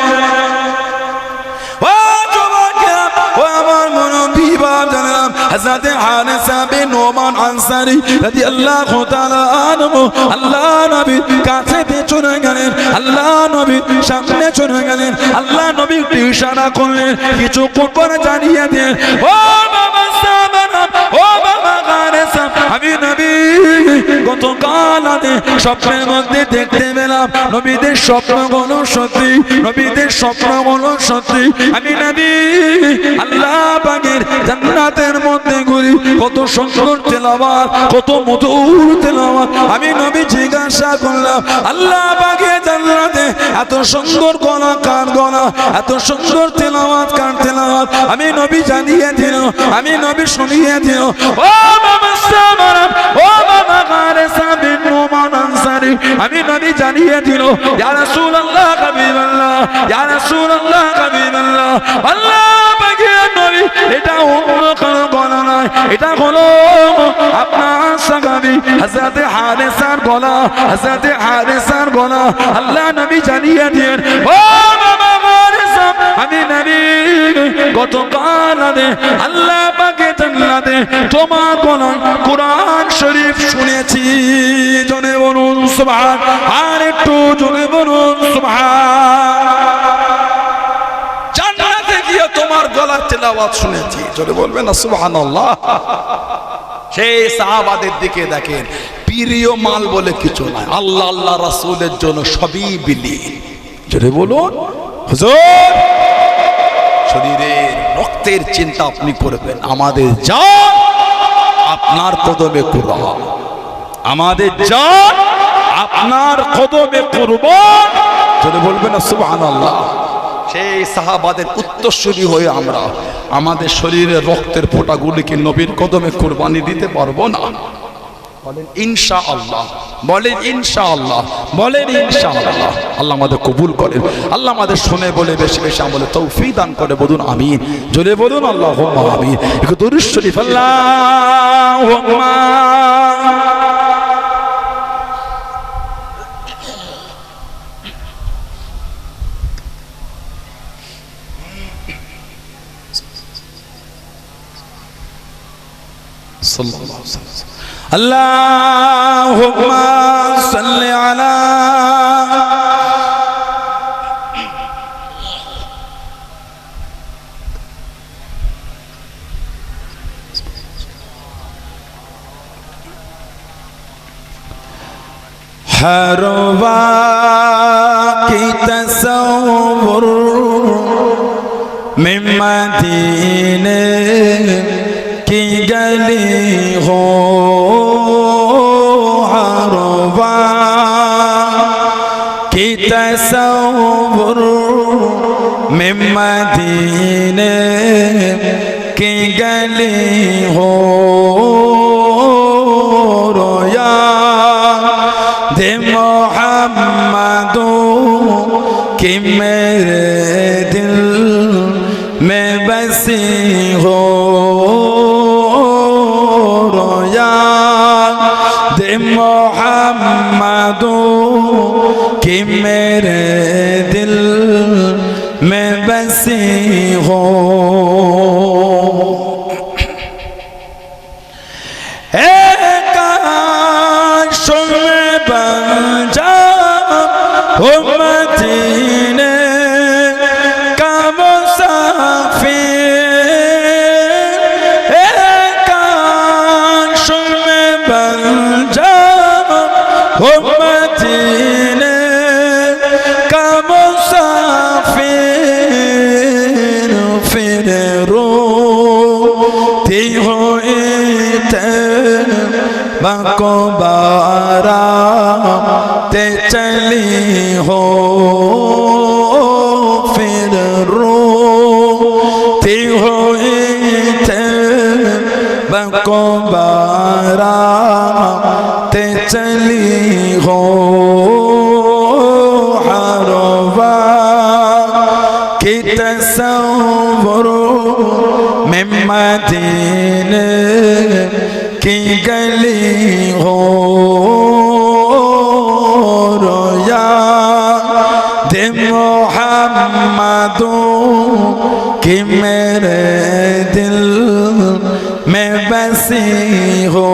ও যুবকেরা, ও আমার মুরব্বী বাজানেরা, হযরত হারেসা বিন নুমান আনসারী রাদিয়াল্লাহু তাআলা আনহু আল্লাহ নবীর কাছে চলে গেলেন, আল্লাহ নবীর সামনে চলে গেলেন, আল্লাহ নবী একটু ইশারা করলেন, কিছুক্ষণ পরে জানিয়ে দেন, ও বাবা সাহাবারা, ও বাবা হারেসা, আমি নবী গতকাল স্বপ্নের মধ্যে দেখতে পেলাম নবীদের স্বপ্নগুলো সত্যি, নবীদের স্বপ্নগুলো সত্যি। আমি নবী আল্লাহ পাকের জান্নাতের মধ্যে ঘুরি, কত সুন্দর তেলাওয়াত, কত মধুর তেলাওয়াত। আমি নবী জিজ্ঞাসা করলাম, আল্লাহ পাকের জান্নাতে এত সুন্দর গলা কার গলা, এত সুন্দর তেলাওয়াত কার তেলাওয়াত? আমি নবী জানিয়ে দিল, আমি নবী শুনিয়ে দিল। ও বাবা সাহাবারা, ও বাবা হারেসা বিন নুমান আনসারী, আমি নবী জানিয়ে দিল, ইয়া রাসূলুল্লাহ হাবিবাল্লাহ, ইয়া রাসূলুল্লাহ হাবিবাল্লাহ। আল্লাহ পাকের নবী, এটা অন্য কোনো গলা নয়, এটা হলো আপনার সাহাবী হযরত হারেসার গলা, হযরত হারেসার গলা। আল্লাহ নবী জানিয়ে দিলেন, ও বাবা হারেসা, আমি নবী গতকাল আল্লাহ পাকের জান্নাতে তোমার গলায় কোরআন শরীফ শুনেছি। জোরে বলুন সুবহান, আর একটু জোরে বলুন সুবহান। জান্নাতে গিয়ে তোমার গলার তেলাওয়াত শুনেছি। জোরে বলবেন না সুবহানাল্লাহ। সেই সাহাবাদের দিকে দেখেন, প্রিয় মাল বলে কিছু নাই, আল্লাহ আল্লাহ রাসূলের জন্য সবই বিলি। জোরে বলুন হুজুর। শরীরের রক্তের চিন্তা আপনি করবেন, আমাদের জান আপনার কদমে কুরবান, আমাদের জান আপনার কদমে কুরবান। যদি বলবেন না সুবহানাল্লাহ। সেই সাহাবাদের উত্তরসূরি হয়ে আমরা আমাদের শরীরের রক্তের ফোঁটাগুলিকে নবীর কদমে কুরবানি দিতে পারবো না? বলেন ইনশাআল্লাহ, বলেন ইনশাআল্লাহ, বলেন ইনশাআল্লাহ। আল্লাহ আমাদের কবুল করেন, আল্লাহ আমাদের শুনে বলে বেশি বেশি আমলে তৌফিক দান করে। বলুন আমিন, জোরে বলুন আল্লাহুম্মা আমিন। একটু দুরূদ শরীফ আল্লাহুম্মা সাল্লাল্লাহু আলাইহি ওয়াসাল্লাম। আল্লাহুম্মা সাল্লি আলা हर वाक़ी तसव्वुर में मदीने की गली हो, हर वाक़ी तसव्वुर में मदीने की गली हो, दे मोहम्मदों कि मेरे दिल में बसी हो, रोया दे मोहम्मदों कि मेरे दिल में बसी हो। हो मदीने का मुसाफिर, काश में बन जाऊं हो मदीने का मुसाफिर, फिर रोती हुई तैबा को बाराते चली हो, फिर रोती हुई तैबा को बाराते चली हो, हर वाक़ी तसव्वुर में मदीने की गली हो, रोया दे मोहम्मदों कि मेरे दिल में बसी हो।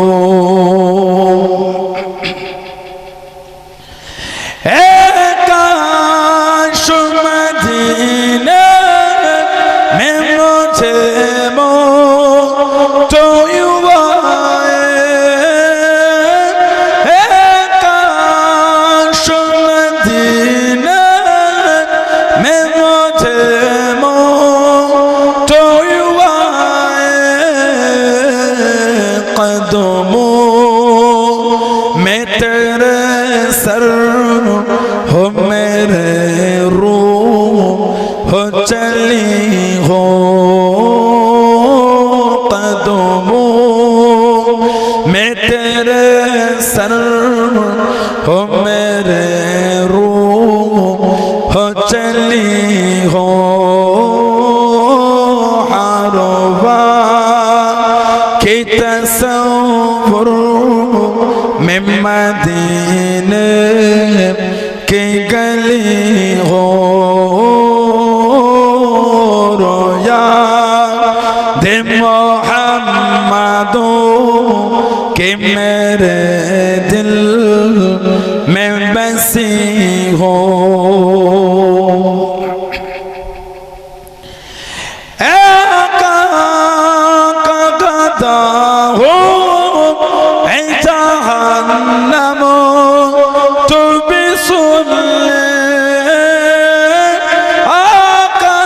काश मदीने में मुझे मौत हुआ, काश मदीने में मुझे मौत हुआ, कदमों में तेरे सर हो मेरे रूह हो चली हो, कदमों में तेरे सर हो मेरे रूह हो चली हो, हर वाक़ी तसव्वुर में मदीने की गली हो, रोया दे मोहम्मदों कि मेरे दिल में बसी हो। जहन्नम तू भी सुन ले, आका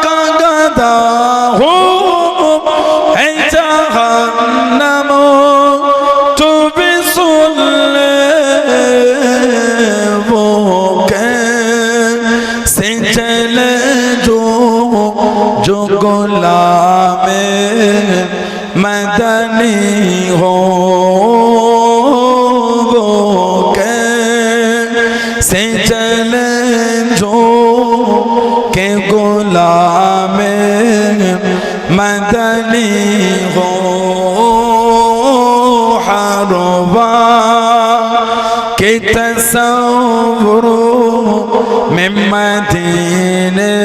का गदा हो जहन्नम तू भी सुन ले, वो कैसे चले जो गुलामे मदनी हो वो कैसे चले जो के गुलाम मदनी हो हरवा के तसव्वुर में मदीने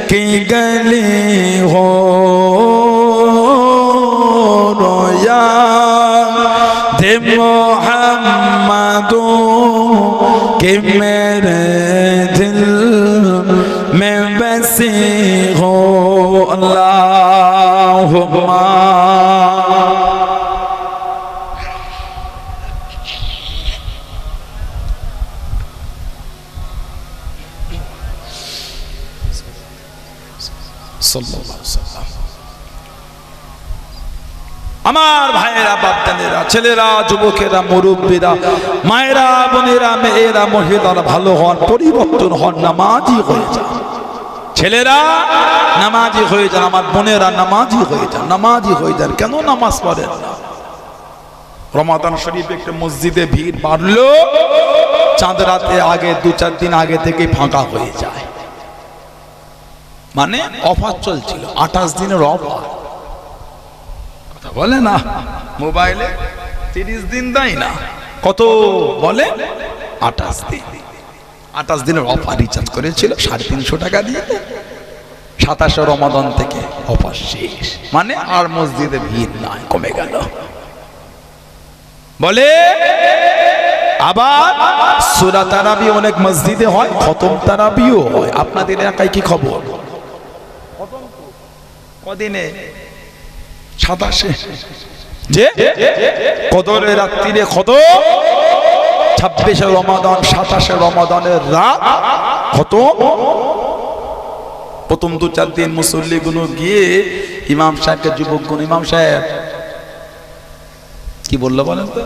की गली हो रोया दे मोहम्मदो कि मेरे दिल में बसी हो अल्लाहुम्मा আমার ভাইয়েরা বাপদানেরা ছেলেরা যুবকেরা মুরব্বীরা মায়েরা বোনেরা মেয়েরা মহিলারা ভালো হন পরিবর্তন হন নামাজি হয়ে যান ছেলেরা নামাজি হয়ে যান আমার বোনেরা নামাজি হয়ে যান নামাজি হয়ে যান কেন নামাজ পড়েন না রমাদান শরীফে একটা মসজিদে ভিড় বাড়লো চাঁদ রাতে আগে 2-4 দিন আগে থেকে ফাঁকা হয়ে যায় মানে অফার চলছিল 28 দিনের অফার কথা বলে না মোবাইলে 30 দিন দেয় না কত বলে 28 দিনের অফার রিচার্জ করেছিল 350 টাকা দিয়ে 27 রমাদান থেকে অফার শেষ মানে আর মসজিদে ভিড় নাই কমে গেল বলে আবার সূরা তারাবি অনেক মসজিদে হয় খতম তারাবিও হয় আপনাদের এলাকায় কি খবর কদিনে 27 যে কদরের রাত্রিরে খতম 26 রমাদান 27 রমাদানের রাত খতম প্রথম 2-4 দিন মুসল্লিগুলো গিয়ে ইমাম সাহেবকে যুবকগুলো ইমাম সাহেব কি বললো বলেন তো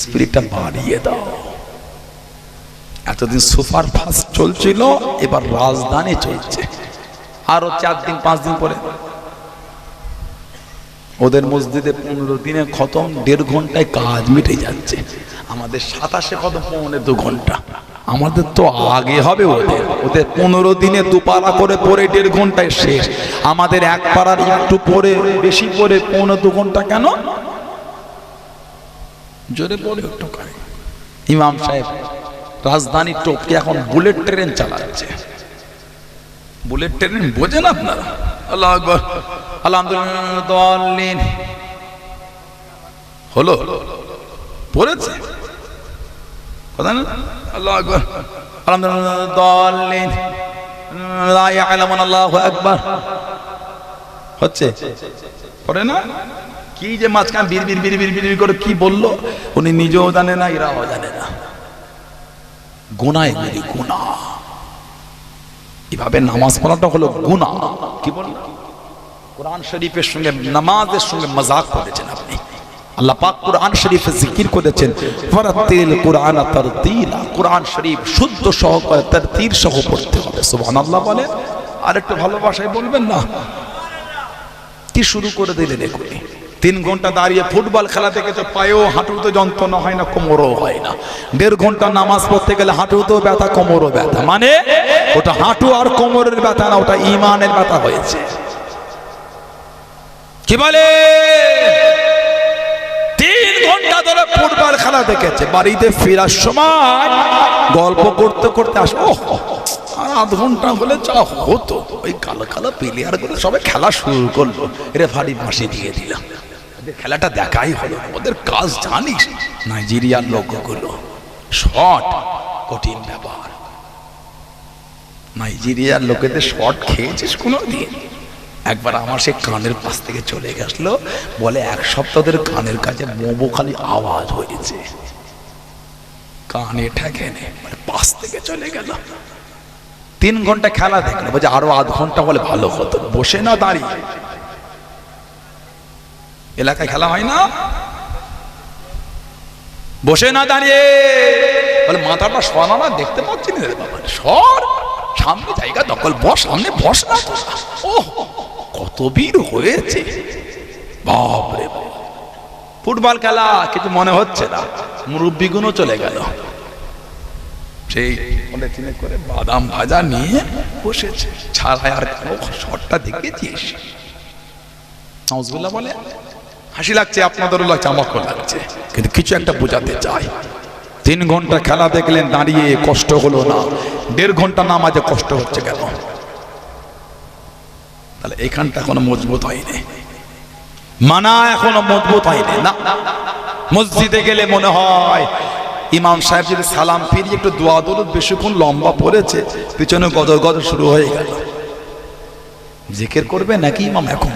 স্পিরিটটা বাড়িয়ে দাও এতদিন সুপার ফাস্ট চলছিল এবার রাজধানী চলছে আরো 4 দিন 5 দিন পরে ওদের মসজিদে 15 দিনে খতম 1.5 ঘন্টায় কাজ মিটে যাচ্ছে আমাদের 27 খতম 2.5 ঘন্টা আমাদের তো আগে হবে ওদের 15 দিনে 2 পারা করে পরে 1.5 ঘন্টায় শেষ আমাদের 1 পারার একটু পরে বেশি পরে 2.5 ঘন্টা কেন জোরে বলে একটু করে ইমাম সাহেব রাজধানী টপকে এখন বুলেট ট্রেন চালাচ্ছে বুলেট ট্রেন বোঝেন আপনারা আল্লাহু আকবার আলহামদুলিল্লাহ দাল্লিন হলো পড়েছে কথা না আল্লাহু আকবার আলহামদুলিল্লাহ দাল্লিন লা ইয়ালামুন আল্লাহু আকবার হচ্ছে পড়ে না কি যে মাঝখান বিড় বিড় বিড় বিড় বিড় করে কি বললো উনি নিজেও জানে না এরাও জানে না গুনাহ মেরে গুনাহ এভাবে নামাজ পড়াটা হলো গুনাহ কি বলেন কোরআন শরীফের সঙ্গে নামাজের সঙ্গে মজাক করেছেন আপনি আল্লাহ পাক কোরআন শরীফে জিকির করেছেন ফারাতিল কুরআন তারতিলা কোরআন শরীফ শুদ্ধ সহকারে তারতিল সহ পড়তে হবে সুবহানাল্লাহ বলে আর একটু ভালোবাসায় বলবেন না কি শুরু করে দিলেন এখনই 3 ঘন্টা দাঁড়িয়ে ফুটবল খেলা দেখেছো পায়েও হাঁটুতে যন্ত্রণা হয় না কোমরও হয় না 1.5 ঘন্টা নামাজ পড়তে গেলে হাঁটুতেও ব্যথা কোমরও ব্যথা মানে ওটা হাঁটু আর কোমরের ব্যথা না ওটা ঈমানের ব্যথা হয়েছে কি বলে 3 ঘন্টা ধরে ফুটবল খেলা দেখেছে বাড়িতে ফেরার সময় গল্প করতে করতে আসো আর আধ ঘন্টা হলে যা হতো ওই কালো কালো প্লেয়ার গুলো সবাই খেলা শুরু করলো রেফারি ফাঁসি দিয়ে দিলাম খেলাটা দেখাই হলো ওদের কাজ জানিস নাইজেরিয়ার লোকগুলো শট কঠিন ব্যাপার নাইজেরিয়ার লোকেদের শট খেয়েছিস কোনোদিন একবার আমার সে কানের পাশ থেকে চলে গেছলো বলে 1 সপ্তাহ ধরে কানের কাছে মোমো খালি আওয়াজ হয়েছে কানে ঠেকে নে পাশ থেকে চলে গেল 3 ঘন্টা খেলা দেখলো বলছে আরো আধ ঘন্টা হলে ভালো হতো বসে না দাঁড়িয়ে এলাকায় খেলা হয় না বসে না দাঁড়িয়ে বলে মাথাটা সরা না দেখতে পাচ্ছি না বাবা সর সামনে জায়গা দখল বস সামনে বস না ও কত ভিড় হয়েছে, বাপরে বাপ। ফুটবল খেলা কিছু মনে হচ্ছে না, মুরব্বীগুলো চলে গেল, সেই পলিথিনে করে বাদাম ভাজা নিয়ে বসেছে, ছাড়ায় আর শটটা দেখেছিস? নাউজুবিল্লাহ বলে। হাসি লাগছে, আপনাদেরও লাগছে, আমাকেও লাগছে, কিন্তু কিছু একটা বোঝাতে চাই। 3 ঘন্টা খেলা দেখলেন, দাঁড়িয়ে কষ্ট হলো না, 1.5 ঘন্টা নামাজে কষ্ট হচ্ছে কেন? তাহলে এখানটা এখনো মজবুত হয়নি, মানা এখনো মজবুত হয়নি না। মসজিদে গেলে মনে হয় ইমাম সাহেব যদি সালাম ফিরিয়ে একটু দোয়া দরুদ বেশিক্ষণ লম্বা পড়েছে, পিছনে গজর গজর শুরু হয়ে গেল, জিকির করবে নাকি ইমাম এখন?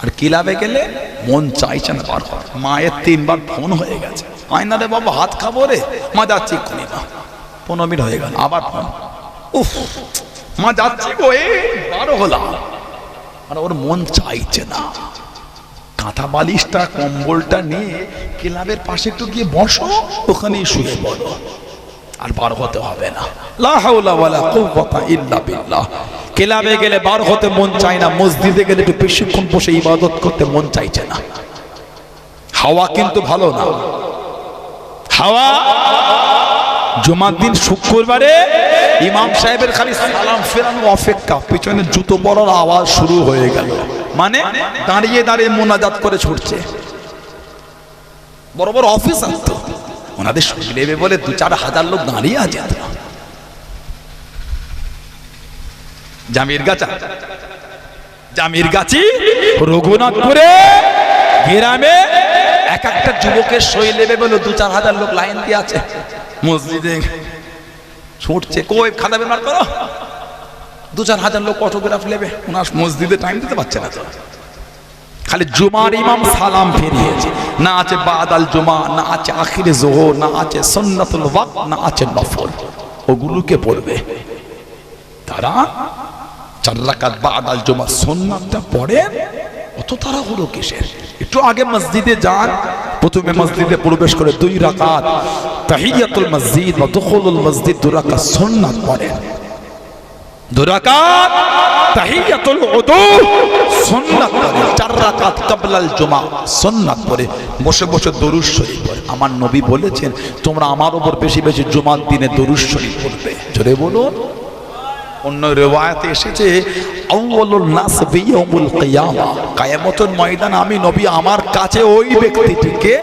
আর ক্লাবে গেলে মন চাইছে না বার, মায়ের 3 বার ফোন হয়ে গেছে, আয়না রে বাবা হাত খাবো রে, মা যাচ্ছি এক্ষুনি, না 15 মিনিট হয়ে গেল, আবার ফোন, উফ মা যাচ্ছি গো, 12 হলাম, আর ওর মন চাইছে না। কাঁথা বালিশটা কম্বলটা নিয়ে ক্লাবের পাশে একটু গিয়ে বসো, ওখানেই শুয়ে পড়ো, আর বার হতে হবে না। লা হাওলা ওয়ালা কুওয়াতা ইল্লা বিল্লাহ। ক্লাবে গেলে বার হতে মন চায় না, মসজিদে গেলে একটু বেশিক্ষণ বসে ইবাদত করতে মন চাইছে না। হাওয়া কিন্তু ভালো না, হাওয়া। জুমার দিন শুক্রবারে ইমাম সাহেবের খালি সালাম ফেরানো অপেক্ষা, পিছনে জুতো পড়ার আওয়াজ শুরু হয়ে গেল, মানে দাঁড়িয়ে দাঁড়িয়ে মোনাজাত করে ছুটছে। বড় বড় অফিস আসতো, ওনাদের শুনে নেবে বলে 2-4 হাজার লোক দাঁড়িয়ে আছে। জামির গাছি রঘুনাথপুরে গ্রামে এক একটা যুবকের সই নেবে বলে 2-4 হাজার লোক লাইন দিয়ে আছে, মসজিদে ছুটছে, কই খাতা বের করো, 2-4 হাজার লোক অটোগ্রাফ নেবে, ওনার মসজিদে টাইম দিতে পারছে না তো। খালি জুমার ইমাম সালাম ফিরিয়েছে, না আছে বাদাল জুমা, না আছে আখিরে যোহর, না আছে সুন্নাতুল ওয়াক্ত, না আছে নফল, ওগুলোকে পড়বে। তারা 4 রাকাত বাদাল জুমা সুন্নাতটা পড়ে, অত তাড়াহুড়ো কিসের? একটু আগে মসজিদে যান, প্রথমে মসজিদে প্রবেশ করে 2 রাকাত তাহিয়াতুল মসজিদ বা দুখুলুল মসজিদ 2 রাকাত সুন্নাত পড়েন, 2 রাকাত তাহিয়াতুল উযু সুন্নাত পড়ে, 4 রাকাত ক্বাবলাল জুমা সুন্নাত পড়ে, বসে বসে দরুদ শরীফ পড়ে। আমার নবী বলেছেন, তোমরা আমার উপর বেশি বেশি জুমার দিনে দরুদ শরীফ পড়বে। জোরে বলুন। অন্য রিওয়ায়াতে এসেছে, আউয়ালুন নাস বিয়াউমুল কিয়ামা, কিয়ামতের ময়দানে আমি নবী আমার কাছে ওই ব্যক্তিটিকে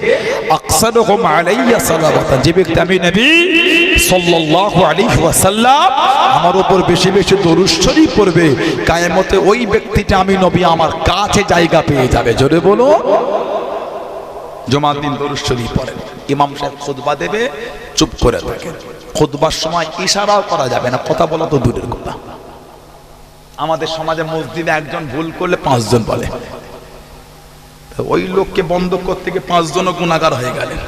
আকসারুহুম আলাইয়া সালাওয়াতান, যে ব্যক্তি আমি নবী সাল্লাল্লাহু আলাইহি ওয়াসাল্লাম আমার উপর বেশি বেশি দরুদ শরীফ পড়বে, কিয়ামতে ওই ব্যক্তিটা আমি নবী আমার কাছে জায়গা পেয়ে যাবে। জোরে বলো। জুমার দিন দরুদ শরীফ পড়েন, ইমাম সাহেব খুতবা দেবে, চুপ করে থাকেন। খুতবার সময় ইশারাও করা যাবে না, কথা বলা তো দূরের কথা। আমাদের সমাজে মসজিদে একজন ভুল করলে 5 জন বলে, ওই লোককে বন্ধ করতে গিয়ে 5 জনও গুনাহগার হয়ে গেলেন।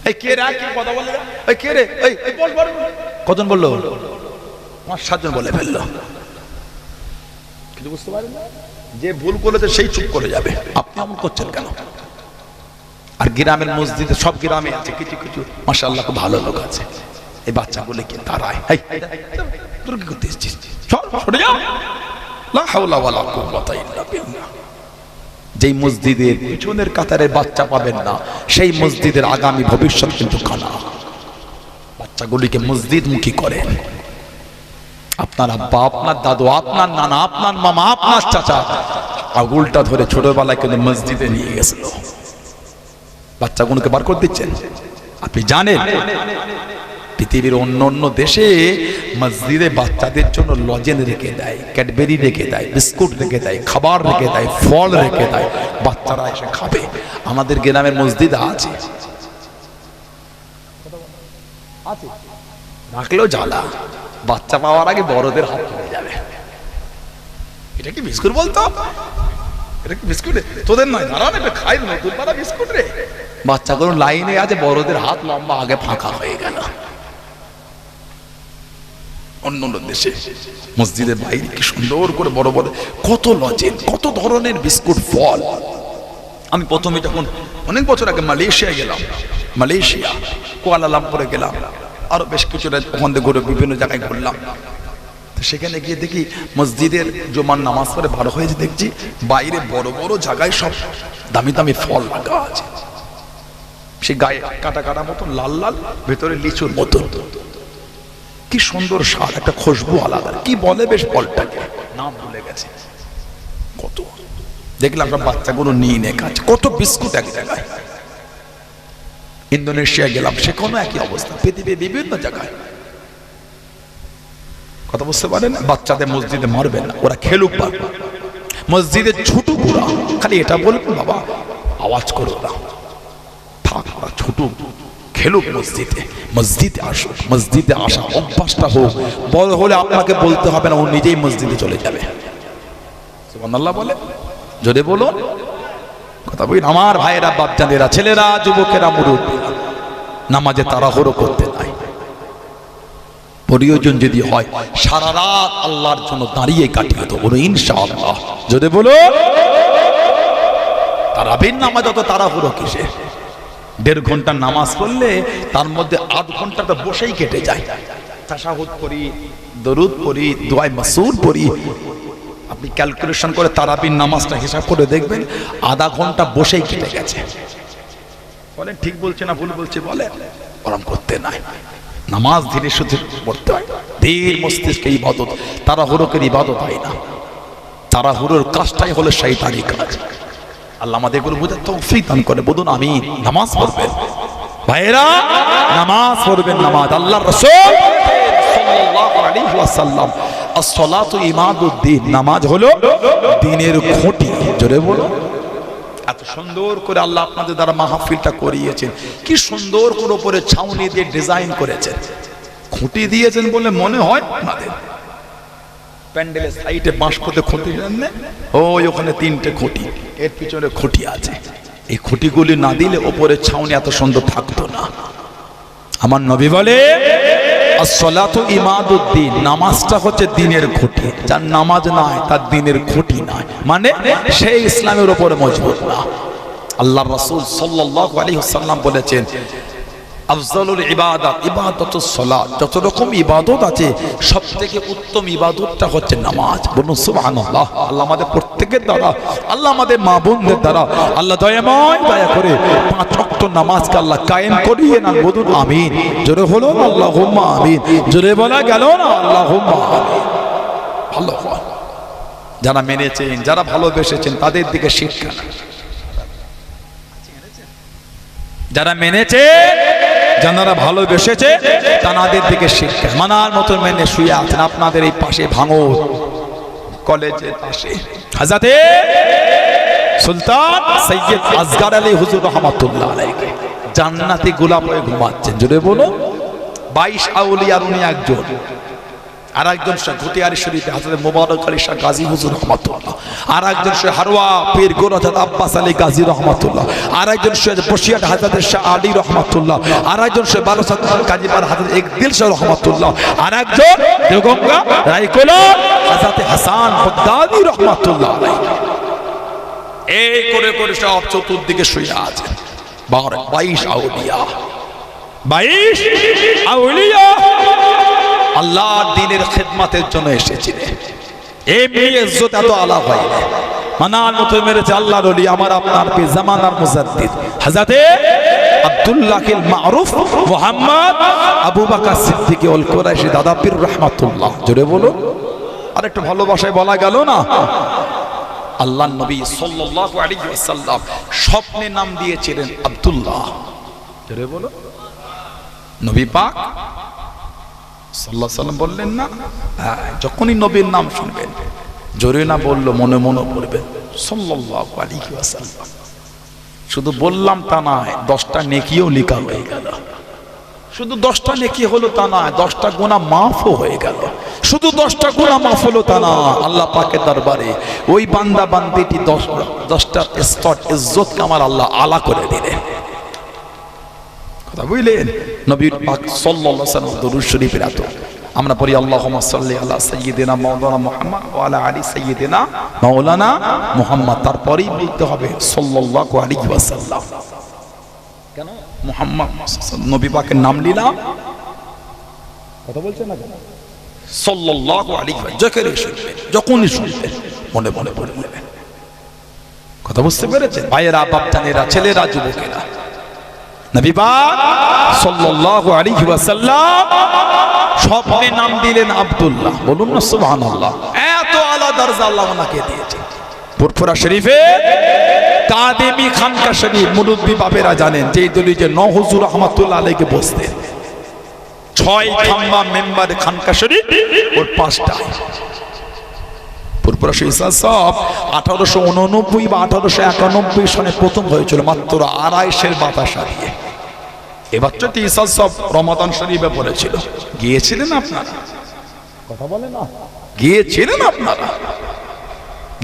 এই কে রে, কি কথা বলে, এই কে রে, এই বল বল, কজন বললো? 5-7 জন বলে ফেললো। কিছু বুঝতে পারেন না, যে ভুল করেছে সেই চুপ করে যাবে। আপনি এমন করছেন কেন? আর গ্রামের মসজিদে, সব গ্রামে আছে কিছু কিছু মাশাআল্লাহ খুব ভালো লোক আছে, এই বাচ্চাগুলো কি দাঁড়ায়, তোর কি করতে এসেছিস, সরে যাও, লা হাওলা ওয়ালা কুওয়াতা ইল্লা বিল্লাহ। যেই মসজিদের পিছনের কাতারে বাচ্চা পাবেন না, সেই মসজিদের আগামী ভবিষ্যৎ কিন্তু খানা। বাচ্চাগুলিকে মসজিদমুখী করেন। আপনার আব্বা, আপনার দাদু, আপনার নানা, আপনার মামা, আপনার চাচা আঙুলটা ধরে ছোটবেলায় কিন্তু মসজিদে নিয়ে গেছিল, বাচ্চাগুলোকে বার করে দিচ্ছেন। আপনি জানেন পৃথিবীর অন্য অন্য দেশে মসজিদে বাচ্চাদের জন্য লজেন রেখে দেয়, ক্যাডবেরি রেখে দেয়, বিস্কুট রেখে দেয়, খাবার রেখে দেয়, ফল রেখে দেয়, বাচ্চারা এসে খাবে। আমাদের গ্রামের মসজিদ আছে, রাখলেও জ্বালা, বাচ্চা পাওয়ার আগে বড়দের হাত চলে যাবে। এটা কি বিস্কুট বলতো? এটা কি বিস্কুট? তোদের নয়, দাঁড়ান এটা খাই, নতুন পাড়া বিস্কুট রে। বাচ্চাগুলো লাইনে আছে, বড়দের হাত লম্বা আগে ফাঁকা হয়ে গেল। অন্য অন্য দেশে মসজিদের বাইরে কি সুন্দর করে বড় বড় কত লজেন, কত ধরনের বিস্কুট, ফল। আমি প্রথমে যখন অনেক বছর আগে মালয়েশিয়ায় গেলাম, সেখানে গিয়ে দেখি মসজিদের জুমার নামাজ পড়ে ভালো হয়েছে, দেখছি বাইরে বড় বড় জায়গায় সব দামি দামি ফল লাগা আছে, সে গায়ে কাটা কাটা মতন লাল লাল, ভেতরে লিচুর মতন, কি সুন্দর স্বাদ, একটা খুশবু আলাদা, কি বলে বেশ ফলটাকে নাম ভুলে গেছে। কত দেখলাম সব বাচ্চাগুলো নিয়ে নিয়ে খাচ্ছে, কত বিস্কুট এক জায়গায়। ইন্দোনেশিয়া গেলাম, সেখানেও একই অবস্থা, পৃথিবীর বিভিন্ন জায়গায়। কথা বুঝতে পারেন? বাচ্চাদের মসজিদে মারবেন না, ওরা খেলুক পারবে, মসজিদে ছুটুক ওরা, খালি এটা বলবেন বাবা আওয়াজ করো না, থাক ওরা ছুটুক খেলুক, মসজিদে মসজিদে আসুক, মসজিদে আসা অভ্যাসটা হোক, বড় হলে আপনাকে বলতে হবে না, ও নিজেই মসজিদে চলে যাবে। সুবহানাল্লাহ বলে, যদি বলুন কথা বলি। আমার ভাইয়েরা, বাপজানেরা, ছেলেরা, যুবকেরা, মুরব্বীরা, নামাজে তাড়াহুড়ো করতে নাই। প্রয়োজন যদি হয় সারা রাত আল্লাহর জন্য দাঁড়িয়ে কাটিয়ে দেবো ইনশাআল্লাহ। যদি বলো তারাবির নামাজ অত তাড়াহুড়ো কিসে? 1.5 ঘন্টা নামাজ পড়লে তার মধ্যে 8 ঘন্টাটা বসেই কেটে যায়। তাশাহুদ পড়ি, দরুদ পড়ি, দোয়া মাসুর পড়ি, আপনি ক্যালকুলেশন করে তারাবির নামাজটা হিসাব করে দেখবেন আধা ঘন্টা বসেই কেটে গেছে। বলেন ঠিক বলছে না ভুল বলছে? বলে ওরম করতে নাই, নামাজ ধীরে সুধীরে পড়তে হয়, ধীর মস্তিষ্কে ইবাদত, তাড়াহুড়োর ইবাদত হয় না। তাড়াহুড়োর কাজটাই হলো শয়তানি কাজ। আল্লাহ আমাদের এগুলো বুঝার তৌফিক দান করে। বলুন আমিন। নামাজ পড়বেন ভাইয়েরা, নামাজ পড়বেন। নামাজ আল্লাহর রাসূল সাল্লাল্লাহু আলাইহি ওয়াসাল্লাম, as-salatu imaduddin, নামাজ হলো দ্বীনের খুঁটি। জোরে বলো। এত সুন্দর করে আল্লাহ আপনাদের দ্বারা মাহফিলটা করিয়েছেন, কি সুন্দর করে উপরে ছাউনি দিয়ে ডিজাইন করেছেন, খুঁটি দিয়েছেন বলে মনে হয় আপনাদের প্যান্ডেলের সাইডে বাঁশ পুঁতে খুঁটি দেন না, ওই ওখানে 3টে খুঁটি, এর পিছনে খুঁটি আছে। এই খুঁটিগুলি না দিলে উপরে ছাউনি এত সুন্দর থাকতো না। আমার নবী বলে as-salatu imaduddin, নামাজটা হচ্ছে দ্বীনের খুঁটি। যার নামাজ নাই তার দ্বীনের খুঁটি নাই, মানে সেই ইসলামের উপরে মজবুত না। আল্লাহর রাসূল সাল্লাল্লাহু আলাইহি ওয়াসাল্লাম বলেছেন আফজালুল ইবাদাত ইবাদাতুস সালাত, যত রকম ইবাদত আছে সবথেকে উত্তম ইবাদতটা হচ্ছে নামাজ। বলুন সুবহানাল্লাহ। আল্লাহ আমাদের প্রত্যেকের দ্বারা, আল্লাহ আমাদের মা বোনদের দ্বারা আল্লাহ দয়াময় দয়া করে 5 ওয়াক্ত নামাজকে আল্লাহ কায়েম করিয়ে না। বলুন আমিন। জোরে হলো আল্লাহুম্মা আমিন। জোরে বলা গেল না আল্লাহুম্মা আমিন। ভালো যারা মেনেছেন, যারা ভালোবেসেছেন তাদের দিকে শিক্ষা, যারা মেনেছে, যারা ভালোবেসেছে তাদের দিকে শিক্ষা। মানার মতো মেনে শুয়ে আছেন আপনাদের এই পাশে ভাঙর কলেজের পাশে হযরতে সুলতান সৈয়দ আসগর আলী হুজুর রহমাতুল্লাহ আলাইহি জান্নাতি গোলাপ হয়ে ঘুমাচ্ছেন। জোরে বলো। 22 আউলিয়ার উনি একজন, আর একজন ঘটিয়ারি শরীফে হযরত মুবারক আলী শাহ গাজী হুজুর রহমাতুল্লাহ, আর একজন শাহ হারওয়া পীর গোরজাত আব্বাস আলী গাজী রহমাতুল্লাহ, আর একজন শাহ বসিয়াট হযরত শাহ আলী রহমাতুল্লাহ, আর একজন শাহ বারাসাত কাজীপাড়া হযরত একদিল শাহ রহমাতুল্লাহ, আর একজন দেওগঙ্গা রায়কোলা হযরত হাসান খুদ্দাদি রহমাতুল্লাহ আলাইহি। এই করে করে সব চতুর্দিকে শুয়ে আছে 22 আউলিয়া, 22 আউলিয়া আল্লাহর দ্বীনের খিদমতের জন্য এসেছিলেন। এমনি ইজ্জত এত আলা হয় না, মানার মতো মেরেছে আল্লাহর ওলি আমার আপনার পে জামানার মুজাদ্দিদ হযরতে আব্দুল্লাহিল মারুফ মুহাম্মদ আবু বকর সিদ্দিক আল কুরাইশি দাদা পীর রহমাতুল্লাহ। জোরে বলো। আর একটু ভালোবাসায় বলা গেল না। আল্লাহর নবী সাল্লাল্লাহু আলাইহি ওয়াসাল্লাম স্বপ্নে নাম দিয়েছিলেন আব্দুল্লাহ। জোরে বলো। নবী পাক সাল্লাল্লাহু আলাইহি ওয়াসাল্লাম বললেন না, যখনই নবীর নাম শুনবেন জোরে না বললো মনে মনে পড়বেন সাল্লাল্লাহু আলাইহি ওয়াসাল্লাম। শুধু বললাম তা নয়, 10টা নেকিও লিখা হয়ে গেল। শুধু 10টা নেকি হলো তা নয়, 10টা গুনাহ মাফও হয়ে গেল। শুধু 10টা গুনাহ মাফ হলো তা না, আল্লাহ পাকের দরবারে ওই বান্দা বান্দিটি 10টা স্তর ইজ্জত আমার আল্লাহ আলা করে দিলেন। কথা বুঝলেন? নবী পাক সাল্লাল্লাহু আলাইহি ওয়াসাল্লাম দরুদ শরীফের এত আমরা পড়ি আল্লাহুম্মা সাল্লি আলা সাইয়্যিদিনা মাওলানা মুহাম্মদ ওয়া আলা আলি সাইয়্যিদিনা মাওলানা মুহাম্মদ। তারপরেই বলতে হবে সাল্লাল্লাহু আলাইহি ওয়াসাল্লাম। কেন মুহাম্মদ নবী পাকের নাম নিলাম? কথা বলছেন না কেন? সাল্লাল্লাহু আলাইহি ওয়াসাল্লাম যখনই শুনবেন, যখনই শুনবেন মনে মনে পড়ে নেবেন। কথা বুঝতে পেরেছেন ভাইয়েরা, বাপজানেরা, ছেলেরা, যুবকেরা? নবী পাক সাল্লাল্লাহু আলাইহি ওয়াসাল্লাম স্বপ্নে নাম দিলেন আব্দুল্লাহ। বলুন না সুবহানাল্লাহ। এত আলা দরজা আল্লাহ ওনাকে দিয়েছে। ফুরফুরা শরীফে কাদেমি খানকা শরীফ, মুরব্বী বাবেরা জানেন যে দলি যে নও হুজুর রহমাতুল্লাহ আলাইহি বসতেন। 6 খাম্বা মেম্বারে খানকা শরীফ, ওর 5টা। ফুরফুরা শরীফ সব 1889 বা 1891 সনে প্রথম হয়েছিল, মাত্র 250 বাতাসা দিয়ে। এবার তো ইসা সব রমাদান শরীফে পড়েছিল। গিয়েছিলেন আপনারা? কথা বলে না, গিয়েছিলেন আপনারা?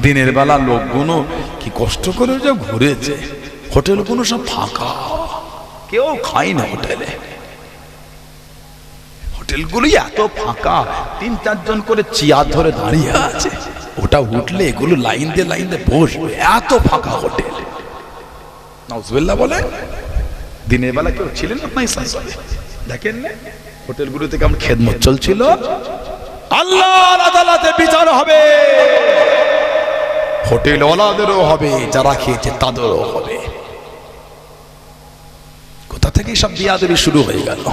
দিনের বেলা লোকগুলো কি কষ্ট করে যে ঘুরেছে, হোটেলগুলো সব ফাঁকা, কেউ খায় না হোটেলে। হোটেলগুলি এত ফাঁকা, 3-4 জন করে চেয়ার ধরে দাঁড়িয়ে আছে, ওটা উঠলে এগুলো লাইন দিয়ে বসবে, এত ফাঁকা হোটেল। নাউজুবিল্লাহ বলে। দিনের বেলা কেউ ছিলেন আপনার ইসলামে? দেখেন না হোটেলগুলোতে কেমন খেদমত চলছিল। আল্লাহর আদালতে বিচার হবে, হোটেল ওয়ালাদেরও হবে, যারা খেয়েছে তাদেরও হবে। কোথা থেকে সব বিয়াদবি শুরু হয়ে গেল?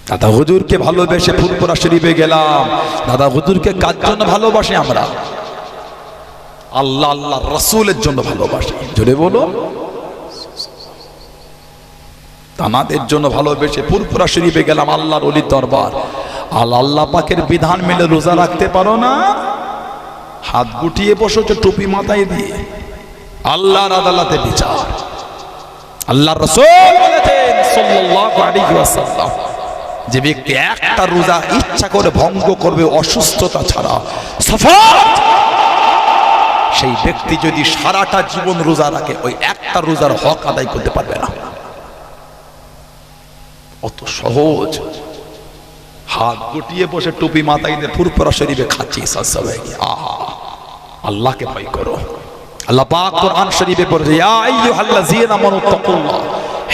দাদা হুজুরকে ভালোবেসে ফুরফুরা শরীফে গেলাম। দাদা হুজুরকে কার জন্য ভালোবাসি আমরা? আল্লাহ আল্লাহ রাসূলের জন্য ভালোবাসি। জোরে বলো। তানাদের জন্য ভালোবেসে ফুরফুরা শরীফে গেলাম, আল্লাহর ওলির দরবার। আল্লাহ পাকের বিধান মেনে রোজা রাখতে পারো না, হাত গুটিয়ে বসেছো টুপি মাথায় দিয়ে, আল্লাহর আদালতে বিচার। আল্লাহর রাসূল বলেছেন সাল্লাল্লাহু আলাইহি ওয়াসাল্লাম, যে ব্যক্তি একটা রোজা ইচ্ছা করে ভঙ্গ করবে অসুস্থতা ছাড়া, সাফাত, সেই ব্যক্তি যদি সারাটা জীবন রোজা রাখে, ওই একটা রোজার হক আদায় করতে পারবে না। অত সহজ। হাত গুটিয়ে বসে টুপি মাথায় দিয়ে ফুরফুরা শরীফে খাচ্ছি। আহা, আল্লাহকে ভয় করো। আল্লাহ পাক কোরআন শরীফে বলেছে, ইয়া আইয়ুহাল্লাযীনা আমানু তাকুল্লাহ,